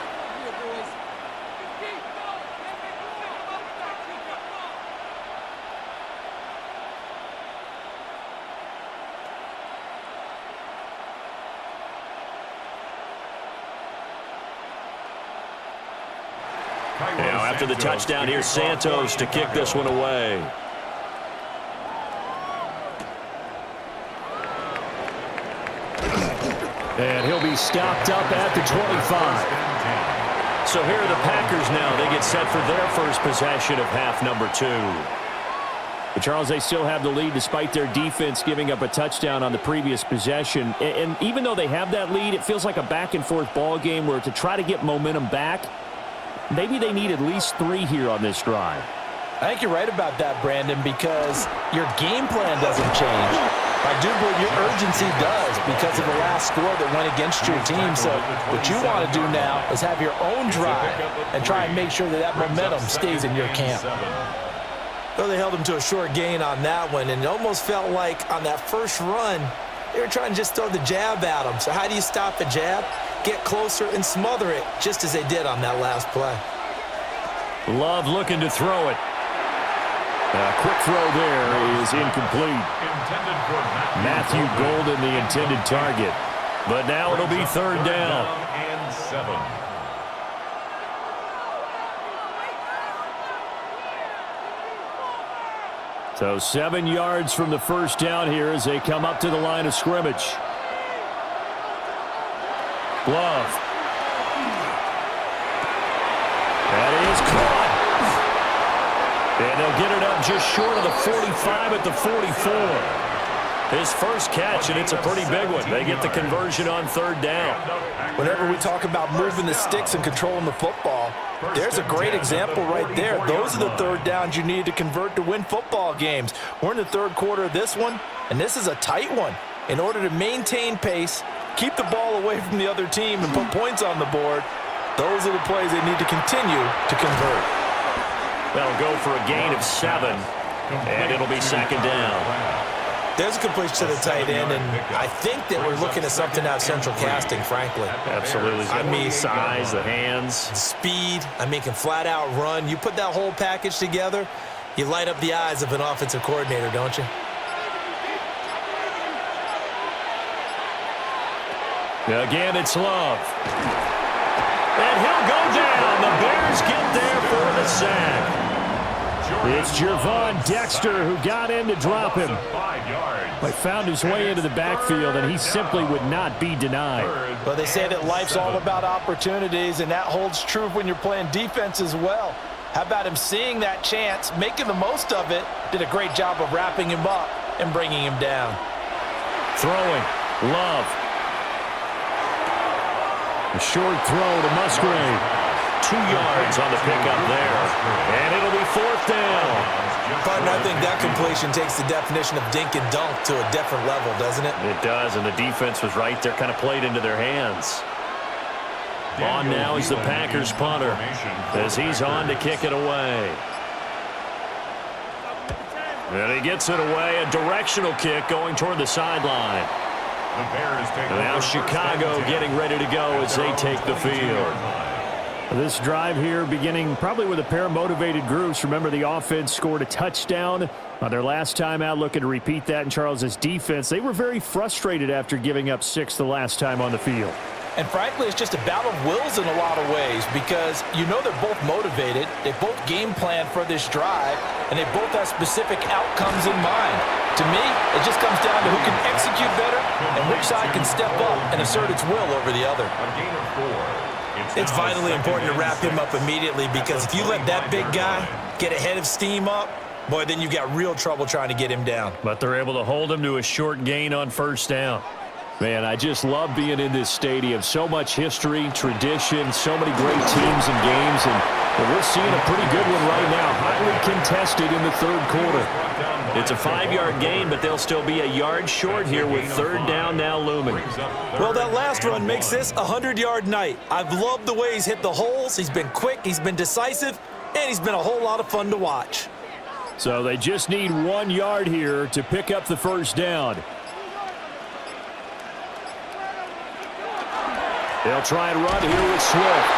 Now after the touchdown, here's Santos to kick this one away. And he'll be stopped up at the 25. So here are the Packers now. They get set for their first possession of half number 2. But Charles, they still have the lead despite their defense giving up a touchdown on the previous possession. And even though they have that lead, it feels like a back-and-forth ball game where to try to get momentum back, maybe they need at least 3 here on this drive. I think you're right about that, Brandon, because your game plan doesn't change. I do believe your urgency does because of the last score that went against your team. So what you want to do now is have your own drive and try and make sure that that momentum stays in your camp. Well, they held him to a short gain on that one, and it almost felt like on that first run, they were trying to just throw the jab at him. So how do you stop the jab? Get closer and smother it, just as they did on that last play. Love looking to throw it. A quick throw there is incomplete. Matthew Golden, the intended target. But now it'll be 3rd down. And 7. So 7 yards from the first down here as they come up to the line of scrimmage. Glove. That is caught. And they'll get it up just short of the 45 at the 44. His first catch, and it's a pretty big one. They get the conversion on 3rd down. Whenever we talk about moving the sticks and controlling the football, there's a great example right there. Those are the 3rd downs you need to convert to win football games. We're in the 3rd quarter of this one, and this is a tight one. In order to maintain pace, keep the ball away from the other team, and put points on the board, those are the plays they need to continue to convert. They'll go for a gain of 7, and it'll be 2nd down. There's a completion to the tight end, and I think that we're looking at something out of central casting, frankly. Absolutely. I mean, size, the hands. Speed, can flat out run. You put that whole package together, you light up the eyes of an offensive coordinator, don't you? Again, it's Love. And he'll go down. The Bears get there for the sack. It's Gervon Dexter who got in to drop him. But found his way into the backfield, and he simply would not be denied. Well, they say that life's all about opportunities, and that holds true when you're playing defense as well. How about him seeing that chance, making the most of it, did a great job of wrapping him up and bringing him down. Throwing, Love. A short throw to Musgrave. 2 yards on the pickup there. And it'll be 4th down. But I think that completion takes the definition of dink and dunk to a different level, doesn't it? It does, and the defense was right there, kind of played into their hands. On now is the Packers punter as he's on to kick it away. And he gets it away, a directional kick going toward the sideline. And now Chicago getting ready to go as they take the field. This drive here beginning probably with a pair of motivated groups. Remember, the offense scored a touchdown on their last time out, looking to repeat that in Charles's defense. They were very frustrated after giving up 6 the last time on the field. And frankly, it's just a battle of wills in a lot of ways because you know they're both motivated, they both game plan for this drive, and they both have specific outcomes in mind. To me, it just comes down to who can execute better and which side can step up and assert its will over the other. It's vitally important to wrap him up immediately because if you let that big guy get ahead of steam up, boy, then you've got real trouble trying to get him down. But they're able to hold him to a short gain on 1st down. Man, I just love being in this stadium. So much history, tradition, so many great teams and games, and we're seeing a pretty good one right now. Highly contested in the 3rd quarter. It's a 5-yard gain, but they'll still be a yard short here with 3rd down now looming. Well, that last run makes this a 100-yard night. I've loved the way he's hit the holes. He's been quick, he's been decisive, and he's been a whole lot of fun to watch. So they just need 1 yard here to pick up the 1st down. They'll try and run here with Swift.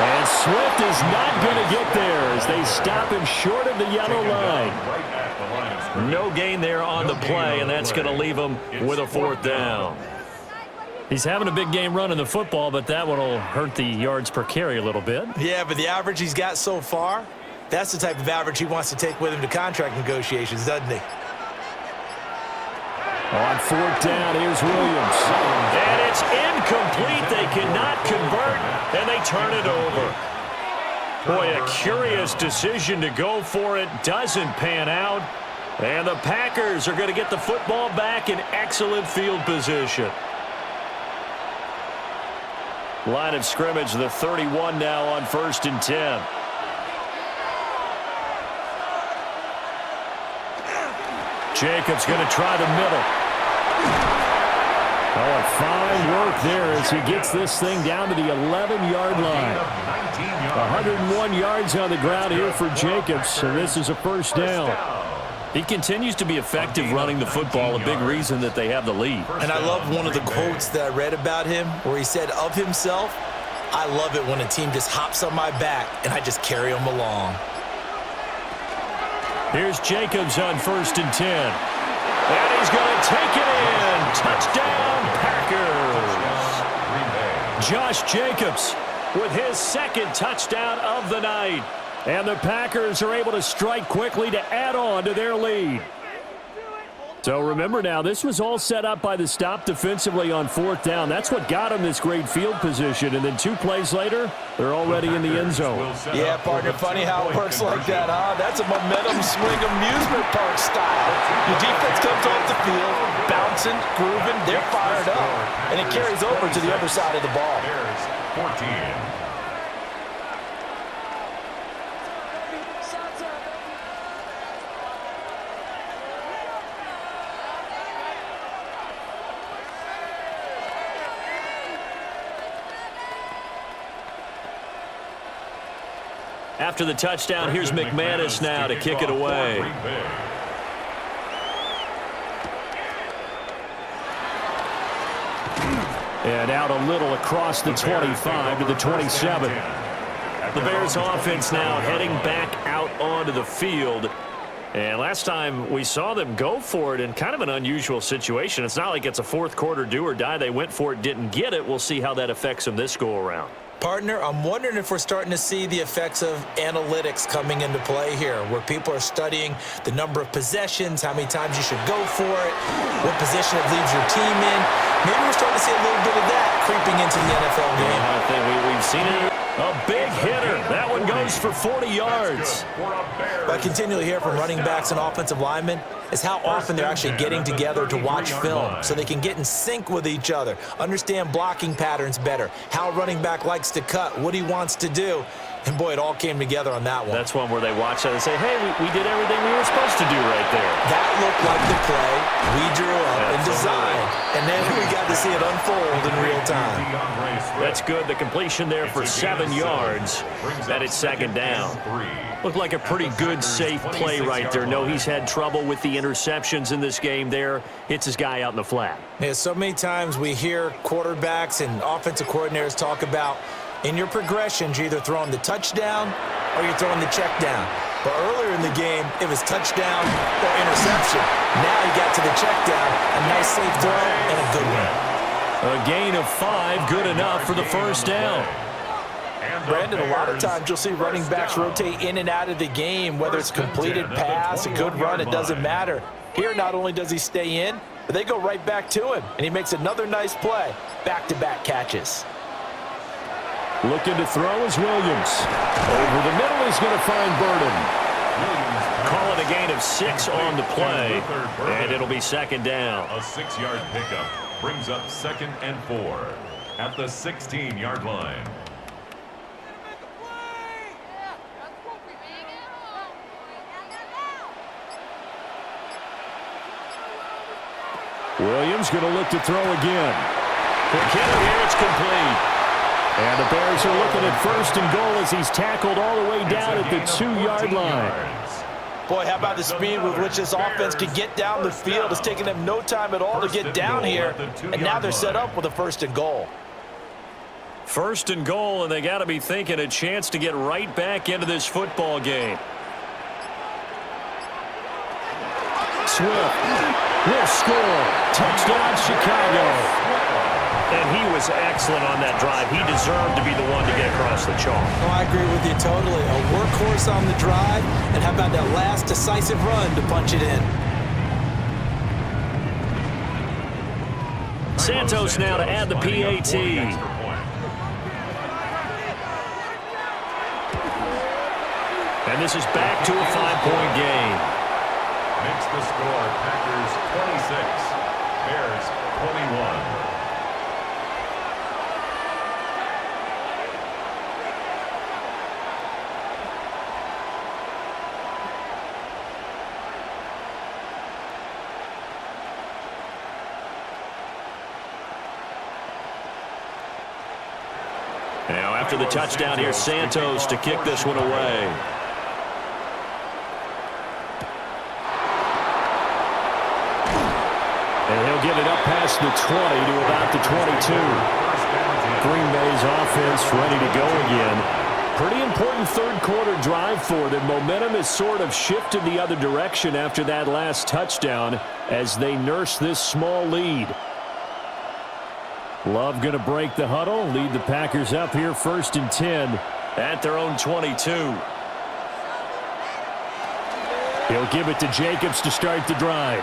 And Swift is not going to get there as they stop him short of the yellow line. No gain there on the play, and that's going to leave him with a 4th down. He's having a big game running the football, but that one will hurt the yards per carry a little bit. Yeah, but the average he's got so far, that's the type of average he wants to take with him to contract negotiations, doesn't he? On fourth down, here's Williams. And it's incomplete. They cannot convert, and they turn it over. Boy, a curious decision to go for it. Doesn't pan out. And the Packers are going to get the football back in excellent field position. Line of scrimmage, the 31 now on 1st and 10. Jacobs going to try the middle. Oh, and fine work there as he gets this thing down to the 11-yard line. 101 yards on the ground here for Jacobs, and this is a first down. He continues to be effective running the football, a big reason that they have the lead. And I love one of the quotes that I read about him where he said of himself, "I love it when a team just hops on my back and I just carry them along." Here's Jacobs on 1st and 10. And he's going to take it in. Touchdown, Packers. Josh Jacobs with his second touchdown of the night. And the Packers are able to strike quickly to add on to their lead. So remember now, this was all set up by the stop defensively on fourth down. That's what got them this great field position. And then 2 plays later, they're already in the end zone. Yeah, partner, funny how it works like that, huh? That's a momentum swing amusement park style. Your defense comes off the field, bouncing, grooving, they're fired up. And it carries over to the other side of the ball. 14. After the touchdown, here's McManus now to kick it away. And out a little across the 25 to the 27. The Bears offense now heading back out onto the field. And last time we saw them go for it in kind of an unusual situation. It's not like it's a fourth quarter do or die. They went for it, didn't get it. We'll see how that affects them this go around. Partner, I'm wondering if we're starting to see the effects of analytics coming into play here, where people are studying the number of possessions, how many times you should go for it, what position it leaves your team in. Maybe we're starting to see a little bit of that creeping into the NFL game. I think we've seen it. A big hitter. That one goes for 40 yards. What I continually hear from running backs and offensive linemen is how often they're actually getting together to watch film so they can get in sync with each other, understand blocking patterns better, how a running back likes to cut, what he wants to do. And, boy, it all came together on that one. That's one where they watch that and say, hey, we did everything we were supposed to do right there. That looked like the play we drew up and designed. And then we got to see it unfold in real time. That's good. The completion there for 7 yards. That is second down. Looked like a pretty good, safe play right there. No, he's had trouble with the interceptions in this game there. Hits his guy out in the flat. Yeah, so many times we hear quarterbacks and offensive coordinators talk about in your progressions, you're either throwing the touchdown or you're throwing the check down. But earlier in the game, it was touchdown or interception. Now he got to the check down, a nice safe throw, and a good one. A gain of 5, good enough for the first down. Brandon, a lot of times you'll see running backs rotate in and out of the game, whether it's completed pass, a good run, it doesn't matter. Here, not only does he stay in, but they go right back to him, and he makes another nice play. Back-to-back catches. Looking to throw is Williams. Over the middle, he's going to find Burden. Call it a gain of 6 on the play, and it'll be second down. A 6-yard pickup brings up 2nd and 4 at the 16-yard line. Williams going to look to throw again. Quick hitter here, it's complete. And the Bears are looking at 1st and goal as he's tackled all the way down at the 2-yard line. Boy, how about the speed with which this offense could get down the field? It's taken them no time at all to get down here, and now they're set up with a 1st and goal. 1st and goal, and they got to be thinking a chance to get right back into this football game. Swift will score. Touchdown, Chicago. And he was excellent on that drive. He deserved to be the one to get across the chalk. Oh, I agree with you totally. A workhorse on the drive, and how about that last decisive run to punch it in? Santos now to add the PAT. And this is back to a 5-point game. Makes the score Packers 26, Bears 21. Now after the touchdown, here's Santos to kick this one away. And he'll get it up past the 20 to about the 22. Green Bay's offense ready to go again. Pretty important third quarter drive for them. Momentum has sort of shifted the other direction after that last touchdown as they nurse this small lead. Love going to break the huddle, lead the Packers up here 1st and 10 at their own 22. He'll give it to Jacobs to start the drive.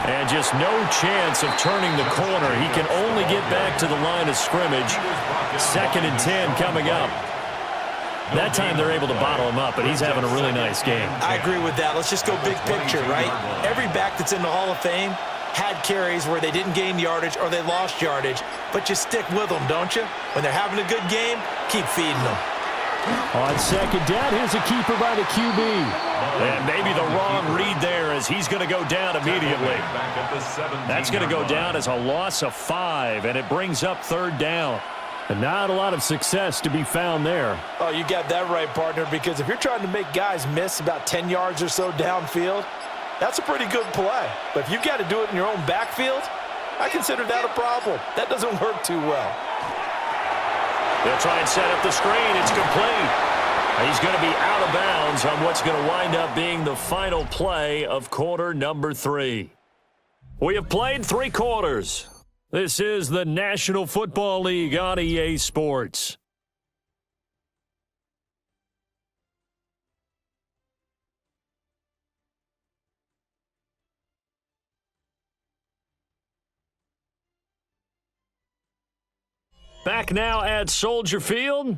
And just no chance of turning the corner. He can only get back to the line of scrimmage. 2nd and 10 coming up. That time they're able to bottle him up, but he's having a really nice game. I agree with that. Let's just go big picture, right? Every back that's in the Hall of Fame had carries where they didn't gain yardage or they lost yardage, but you stick with them, don't you? When they're having a good game, keep feeding them. On 2nd down, here's a keeper by the QB. And maybe the wrong read there as he's going to go down immediately. That's going to go down as a loss of 5, and it brings up 3rd down. And not a lot of success to be found there. Oh, you got that right, partner, because if you're trying to make guys miss about 10 yards or so downfield, that's a pretty good play. But if you've got to do it in your own backfield, I consider that a problem. That doesn't work too well. They'll try and set up the screen. It's complete. He's going to be out of bounds on what's going to wind up being the final play of quarter number 3. We have played 3 quarters. This is the National Football League on EA Sports. Back now at Soldier Field,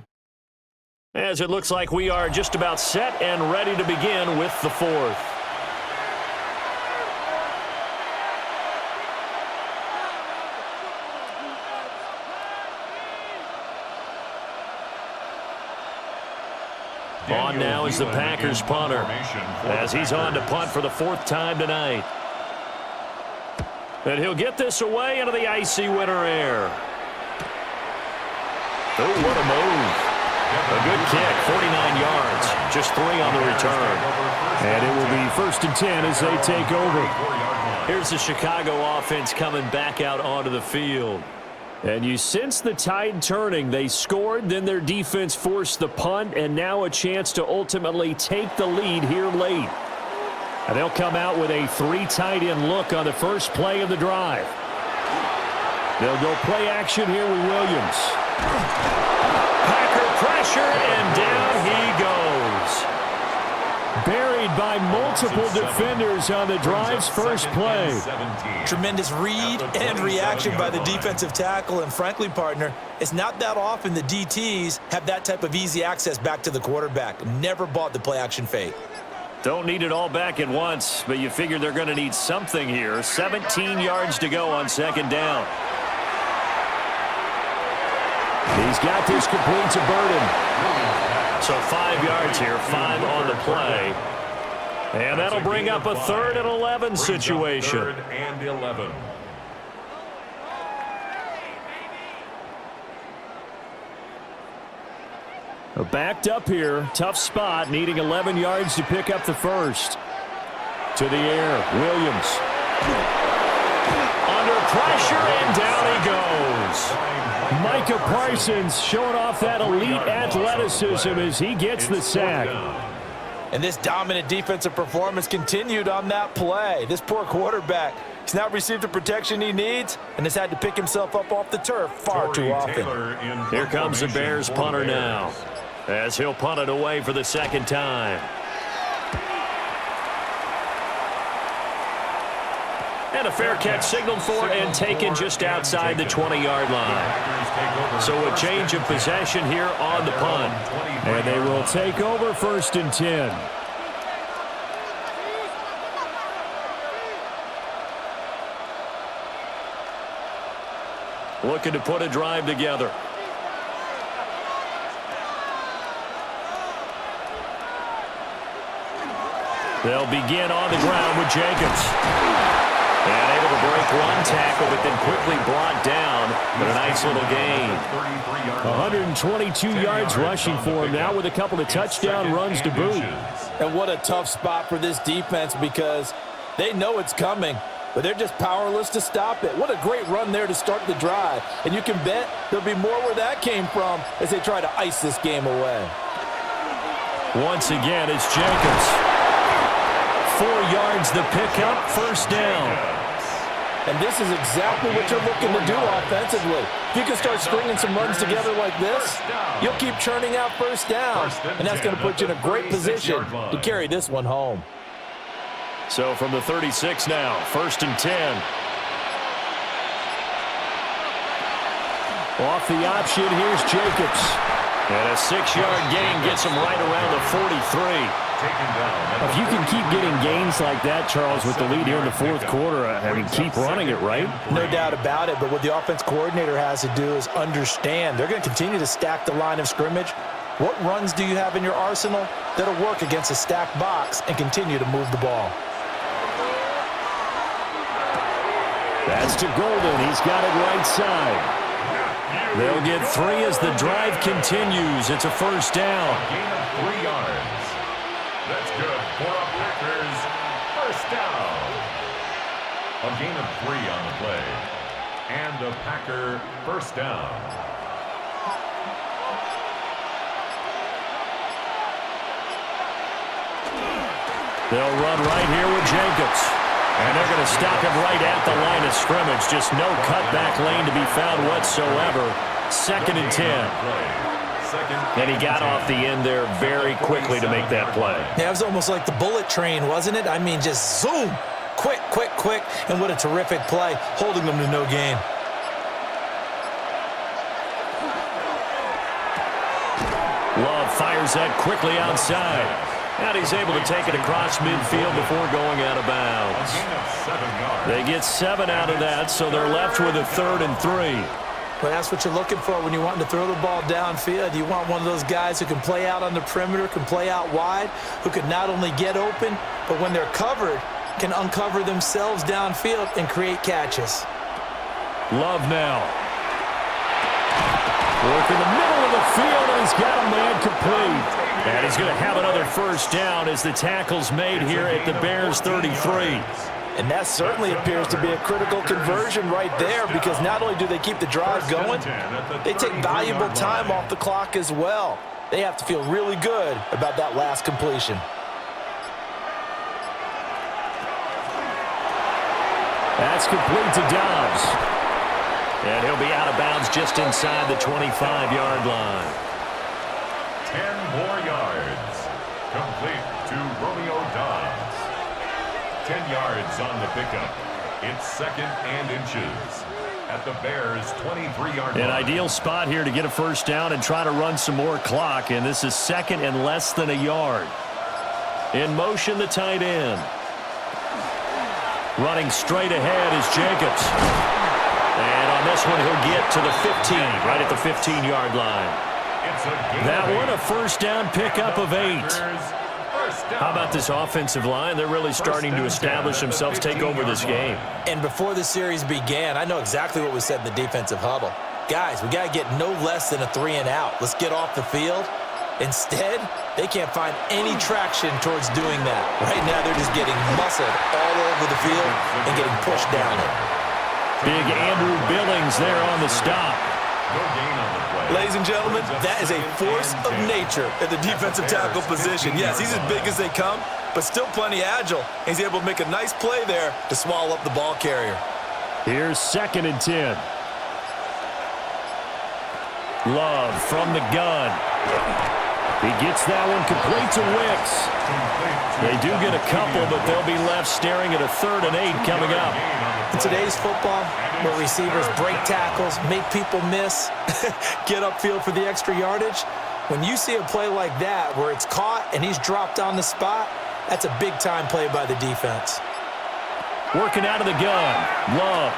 as it looks like we are just about set and ready to begin with the 4th. On now is the Packers punter, as he's on to punt for the 4th time tonight. And he'll get this away into the icy winter air. Oh, what a move. A good kick, 49 yards, just 3 on the return. And it will be 1st and 10 as they take over. Here's the Chicago offense coming back out onto the field. And you sense the tide turning. They scored, then their defense forced the punt, and now a chance to ultimately take the lead here late. And they'll come out with a 3 tight end look on the first play of the drive. They'll go play action here with Williams. Packer pressure, and down he goes. Buried by multiple defenders on the drive's first play. Tremendous read and reaction by the defensive tackle, and frankly, partner, it's not that often the DTs have that type of easy access back to the quarterback. Never bought the play action fake. Don't need it all back at once, but you figure they're going to need something here. 17 yards to go on 2nd down. He's got this complete to Burden. So 5 yards here, 5 on the play. And that'll bring up a 3rd and 11 situation. 3rd and 11. Backed up here, tough spot, needing 11 yards to pick up the first. To the air, Williams. Under pressure, and down he goes. Micah Parsons showing off that elite athleticism as he gets the sack. And this dominant defensive performance continued on that play. This poor quarterback, he's not received the protection he needs and has had to pick himself up off the turf far too often. Here comes the Bears punter now, as he'll punt it away for the 2nd time. And a fair catch signaled for and taken just outside the 20-yard line. So a change of possession here on the punt. And they will take over 1st and 10. Looking to put a drive together. They'll begin on the ground with Jacobs. And able to break one tackle, but then quickly brought down. But a nice little gain. 122 yards rushing for him now with a couple of touchdown runs to boot. And what a tough spot for this defense because they know it's coming, but they're just powerless to stop it. What a great run there to start the drive. And you can bet there'll be more where that came from as they try to ice this game away. Once again, it's Jacobs. 4 yards the pickup, 1st down. And this is exactly what you're looking to do offensively. If you can start stringing some runs together like this, you'll keep churning out 1st down. And that's going to put you in a great position to carry this one home. So from the 36 now, 1st and 10. Off the option, here's Jacobs. And a 6-yard gain gets him right around the 43. If you can keep getting gains like that, Charles, with the lead here in the 4th quarter, I mean, keep running it, right? No doubt about it, but what the offense coordinator has to do is understand. They're going to continue to stack the line of scrimmage. What runs do you have in your arsenal that'll work against a stacked box and continue to move the ball? That's to Golden. He's got it right side. They'll get 3 as the drive continues. It's a 1st down. Gain of 3 yards. That's good for a Packers 1st down. A gain of 3 on the play. And a Packer 1st down. They'll run right here with Jacobs. And they're going to stop him right at the line of scrimmage. Just no cutback lane to be found whatsoever. 2nd and 10. And he got off the end there very quickly to make that play. Yeah, it was almost like the bullet train, wasn't it? I mean, just zoom. Quick, quick, quick. And what a terrific play, holding them to no gain. Love fires that quickly outside. And he's able to take it across midfield before going out of bounds. They get 7 out of that, so they're left with a 3rd and 3. Well, that's what you're looking for when you want to throw the ball downfield. You want one of those guys who can play out on the perimeter, can play out wide, who can not only get open, but when they're covered, can uncover themselves downfield and create catches. Love now. Work in the middle of the field, and he's got a man complete. And he's going to have another 1st down as the tackle's made here at the Bears' 33. And that certainly appears to be a critical conversion right there because not only do they keep the drive going, they take valuable time off the clock as well. They have to feel really good about that last completion. That's complete to Dobbs. And he'll be out of bounds just inside the 25-yard line. 10 more yards. Complete to Romeo Dobbs. 10 yards on the pickup. It's 2nd and inches at the Bears' 23-yard line. An ideal spot here to get a 1st down and try to run some more clock. And this is 2nd and less than a yard. In motion, the tight end. Running straight ahead is Jacobs. And on this one, he'll get to the 15, right at the 15-yard line. That one, a 1st down pickup of 8. How about this offensive line? They're really starting to establish themselves, take over this game. And before the series began, I know exactly what we said in the defensive huddle. Guys, we got to get no less than a 3 and out. Let's get off the field. Instead, they can't find any traction towards doing that. Right now, they're just getting muscled all over the field and getting pushed down it. Big Andrew Billings there on the stop. No gain on the play. Ladies and gentlemen, that is a force of nature at the defensive tackle position. Yes, he's as big as they come, but still plenty agile. He's able to make a nice play there to swallow up the ball carrier. Here's 2nd and 10. Love from the gun. He gets that one complete to Wicks. They do get a couple, but they'll be left staring at a 3rd and 8 coming up. In today's football, where receivers break tackles, make people miss, get upfield for the extra yardage, when you see a play like that where it's caught and he's dropped on the spot, that's a big-time play by the defense. Working out of the gun, Love.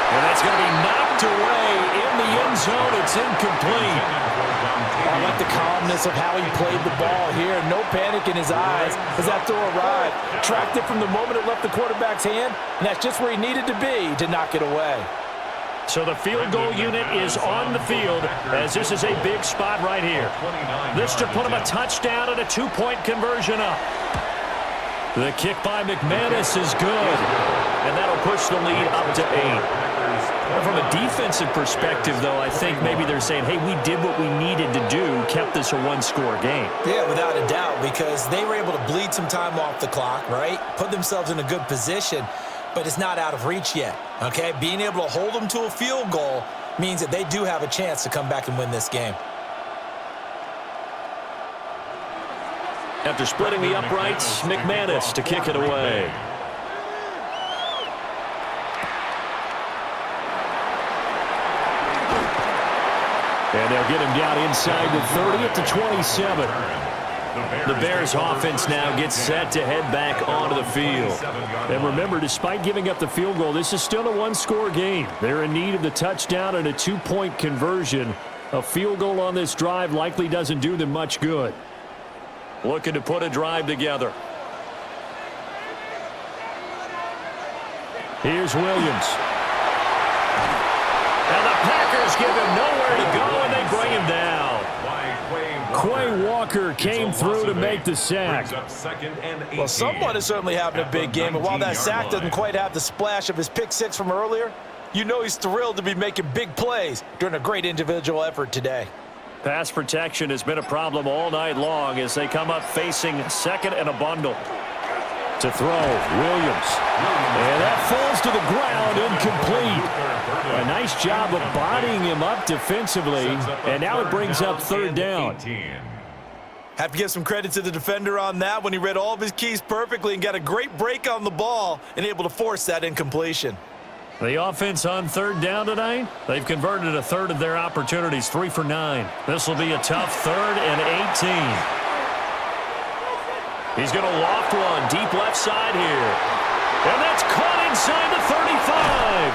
And that's going to be knocked away in the end zone. It's incomplete. I like the calmness of how he played the ball here. No panic in his eyes as that throw arrived. Tracked it from the moment it left the quarterback's hand, and that's just where he needed to be to knock it away. So the field goal unit is on the field as this is a big spot right here. This to put him a touchdown and a 2-point conversion up. The kick by McManus is good, and that'll push the lead up to 8. From a defensive perspective, though, I think maybe they're saying, hey, we did what we needed to do, kept this a 1-score game. Yeah, without a doubt, because they were able to bleed some time off the clock, right? Put themselves in a good position, but it's not out of reach yet, okay? Being able to hold them to a field goal means that they do have a chance to come back and win this game. After splitting the uprights, McManus to kick it away. And they'll get him down inside the 30 at the 27. The Bears offense now gets set to head back onto the field. And remember, despite giving up the field goal, this is still a 1-score game. They're in need of the touchdown and a 2-point conversion. A field goal on this drive likely doesn't do them much good. Looking to put a drive together. Here's Williams. And the Packers give him nowhere to go, and they bring him down. Quay Walker came through to make the sack. Well, someone is certainly having a big game, and while that sack doesn't quite have the splash of his pick six from earlier, you know he's thrilled to be making big plays during a great individual effort today. Pass protection has been a problem all night long as they come up facing 2nd and a bundle. To throw, Williams. And that falls to the ground, incomplete. A nice job of bodying him up defensively, and now it brings up 3rd down. Have to give some credit to the defender on that when he read all of his keys perfectly and got a great break on the ball and able to force that incompletion. The offense on 3rd down tonight, they've converted a 1/3 of their opportunities, 3 for 9. This will be a tough 3rd and 18. He's going to loft one deep left side here. And that's caught inside the 35.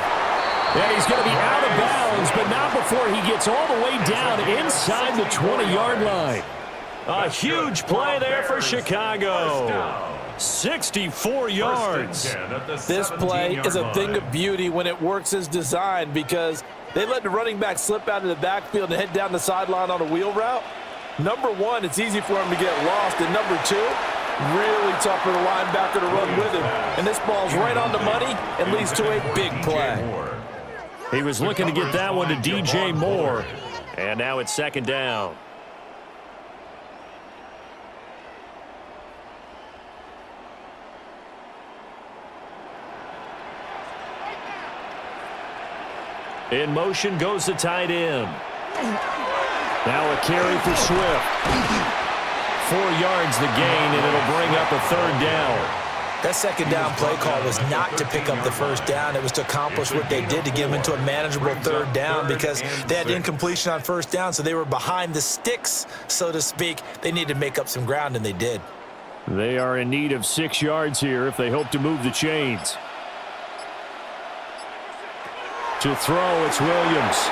And he's going to be out of bounds, but not before he gets all the way down inside the 20-yard line. A huge play there for Chicago. 64 yards. This play is a thing of beauty when it works as designed because they let the running back slip out of the backfield and head down the sideline on a wheel route. Number one, it's easy for him to get lost. And number two, really tough for the linebacker to run with him. And this ball's right on the money and leads to a big play. He was looking to get that one to DJ Moore. And now it's 2nd down. In motion goes the tight end. Now a carry for Swift. 4 yards the gain, and it'll bring up a 3rd down. That 2nd down play call was not to pick up the 1st down. It was to accomplish what they did to get them into a manageable 3rd down because they had incompletion on 1st down, so they were behind the sticks, so to speak. They needed to make up some ground, and they did. They are in need of 6 yards here if they hope to move the chains. To throw, it's Williams.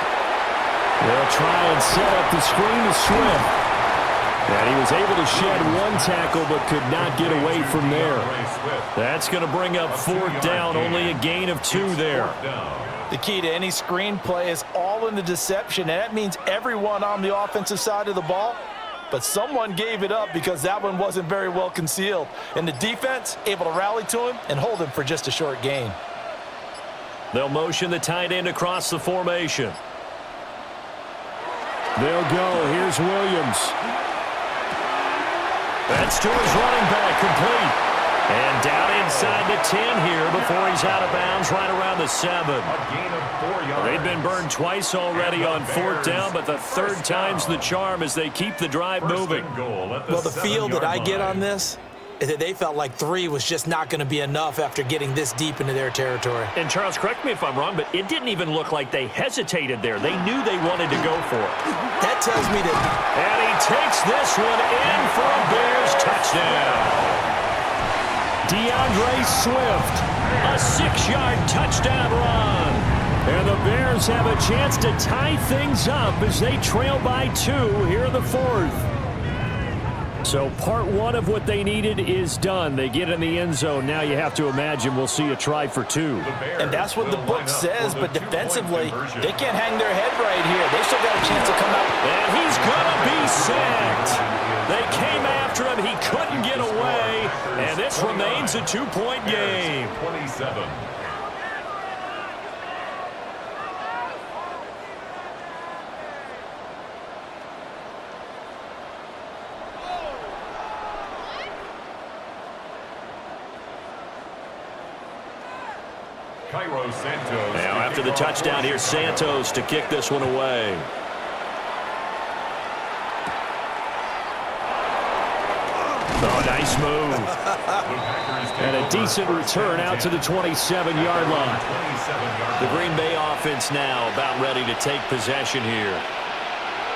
They'll try and set up the screen to Swift. And he was able to shed 1 tackle but could not get away from there. That's going to bring up 4th down, only a gain of 2 there. The key to any screen play is all in the deception, and that means everyone on the offensive side of the ball. But someone gave it up because that one wasn't very well concealed. And the defense able to rally to him and hold him for just a short gain. They'll motion the tight end across the formation. They'll go. Here's Williams. That's to his running back, complete. And down inside the 10 here before he's out of bounds right around the 7. A gain of 4 yards. They've been burned twice already on 4th down, but the third time's the charm as they keep the drive moving. Well, the feel that I get on this is that they felt like 3 was just not going to be enough after getting this deep into their territory. And Charles, correct me if I'm wrong, but it didn't even look like they hesitated there. They knew they wanted to go for it. That tells me that... And he takes this one in for a Bears touchdown. DeAndre Swift, a 6-yard touchdown run. And the Bears have a chance to tie things up as they trail by 2 here in the 4th. So part 1 of what they needed is done. They get in the end zone. Now you have to imagine we'll see a try for 2. And that's what the book says, but defensively, they can't hang their head right here. They still got a chance to come out. And he's going to be sacked. They came after him. He couldn't get away. And this remains a 2-point game. 27. Now after the touchdown, here's Santos to kick this one away. Oh, nice move. And a decent return out to the 27-yard line. The Green Bay offense now about ready to take possession here.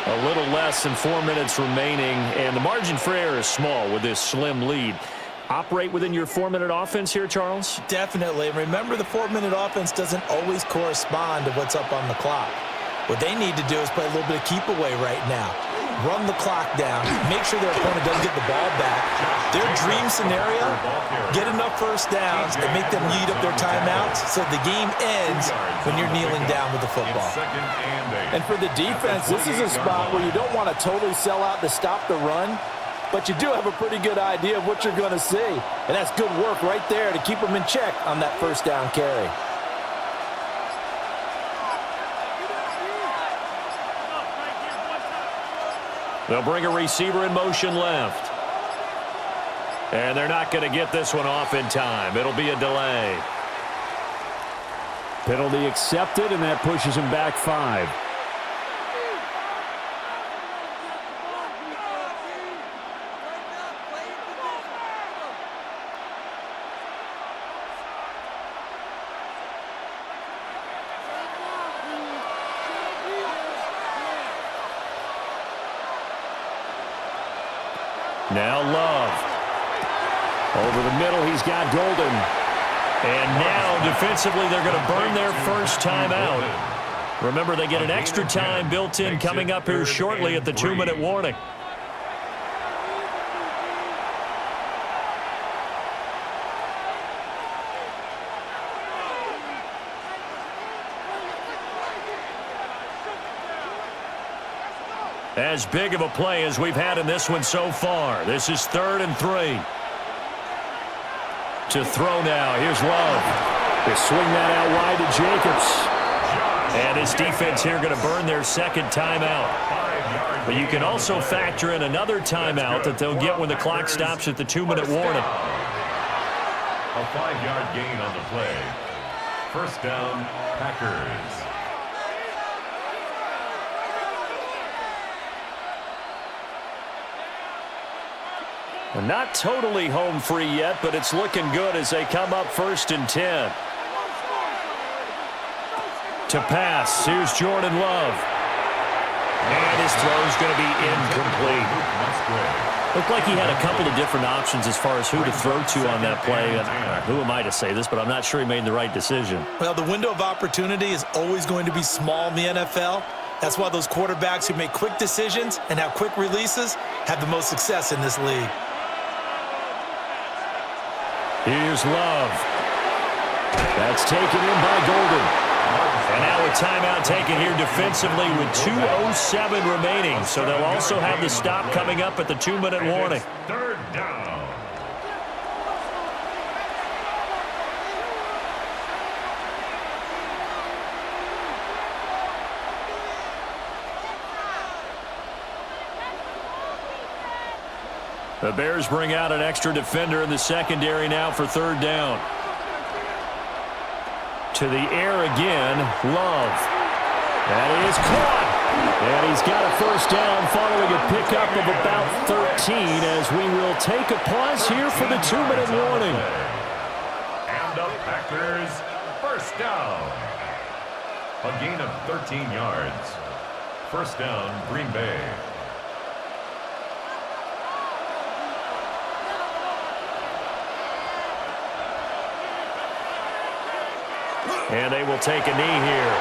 A little less than 4 minutes remaining, and the margin for error is small with this slim lead. Operate within your 4-minute offense here, Charles? Definitely. And remember, the 4-minute offense doesn't always correspond to what's up on the clock. What they need to do is play a little bit of keep away right now. Run the clock down. Make sure their opponent doesn't get the ball back. Their dream scenario, get enough first downs and make them eat up their timeouts so the game ends when you're kneeling down with the football. And for the defense, this is a spot where you don't want to totally sell out to stop the run, but you do have a pretty good idea of what you're going to see. And that's good work right there to keep them in check on that first down carry. They'll bring a receiver in motion left. And they're not going to get this one off in time. It'll be a delay. Penalty accepted, and that pushes him back 5. Now Love. Over the middle, he's got Golden. And now, defensively, they're going to burn their first time out. Remember, they get an extra time built in coming up here shortly at the 2-minute warning. As big of a play as we've had in this one so far. This is 3rd and 3. To throw now. Here's Love. They swing that out wide to Jacobs. And this defense here going to burn their second timeout. But you can also factor in another timeout that they'll get when the clock stops at the 2-minute warning. A 5-yard gain on the play. First down, Packers. Not totally home free yet, but it's looking good as they come up 1st and 10. To pass, here's Jordan Love. And his throw's going to be incomplete. Looked like he had a couple of different options as far as who to throw to on that play. Who am I to say this, but I'm not sure he made the right decision. Well, the window of opportunity is always going to be small in the NFL. That's why those quarterbacks who make quick decisions and have quick releases have the most success in this league. Here's Love. That's taken in by Golden. And now a timeout taken here defensively with 2:07 remaining. So they'll also have the stop coming up at the 2-minute warning. 3rd down. The Bears bring out an extra defender in the secondary now for third down. To the air again, Love. That is caught. And he's got a first down following a pickup of about 13 as we will take a pause here for the 2-minute warning. And the Packers first down. A gain of 13 yards. First down, Green Bay. And they will take a knee here.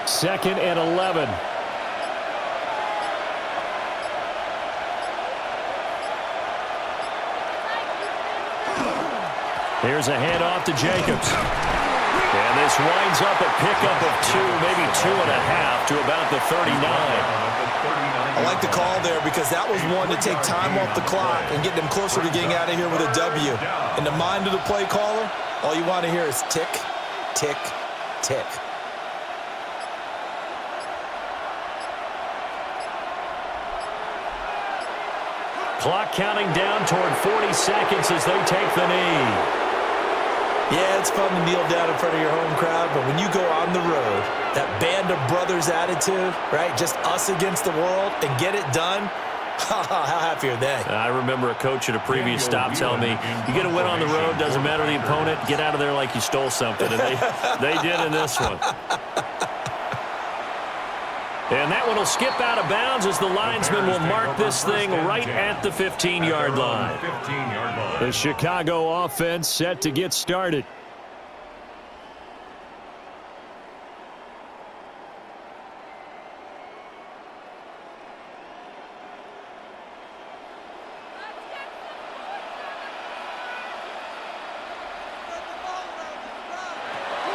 Second and 11. Here's a handoff to Jacobs. And this winds up a pickup of 2, maybe 2.5 to about the 39. I like the call there because that was one to take time off the clock and get them closer to getting out of here with a W. In the mind of the play caller, all you want to hear is tick, tick, tick. Clock counting down toward 40 seconds as they take the knee. Yeah, it's fun to kneel down in front of your home crowd, but when you go on the road, that band of brothers attitude, right, just us against the world and get it done, how happy are they? I remember a coach at a previous stop telling me, you get a win on the road, doesn't matter the opponent, get out of there like you stole something. And they did in this one. And that one will skip out of bounds as the linesman will mark this thing right at the 15-yard line. The Chicago offense set to get started.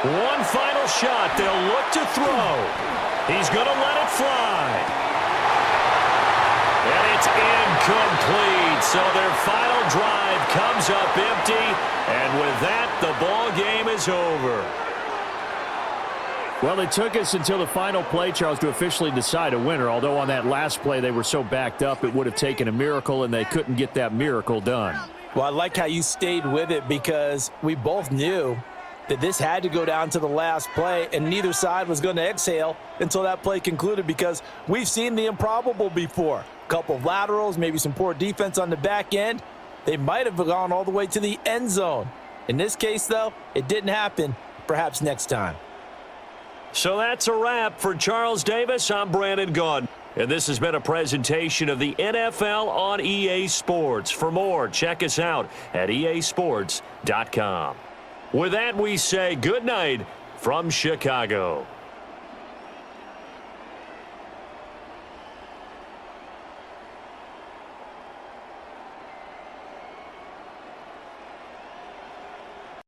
One final shot. They'll look to throw. He's going to let it fly. And it's incomplete. So their final drive comes up empty. And with that, the ball game is over. Well, it took us until the final play, Charles, to officially decide a winner. Although on that last play they were so backed up, it would have taken a miracle, and they couldn't get that miracle done. Well, I like how you stayed with it because we both knew that this had to go down to the last play, and neither side was going to exhale until that play concluded because we've seen the improbable before. A couple of laterals, maybe some poor defense on the back end. They might have gone all the way to the end zone. In this case, though, it didn't happen. Perhaps next time. So that's a wrap for Charles Davis. I'm Brandon Gaudin. And this has been a presentation of the NFL on EA Sports. For more, check us out at easports.com. With that, we say good night from Chicago.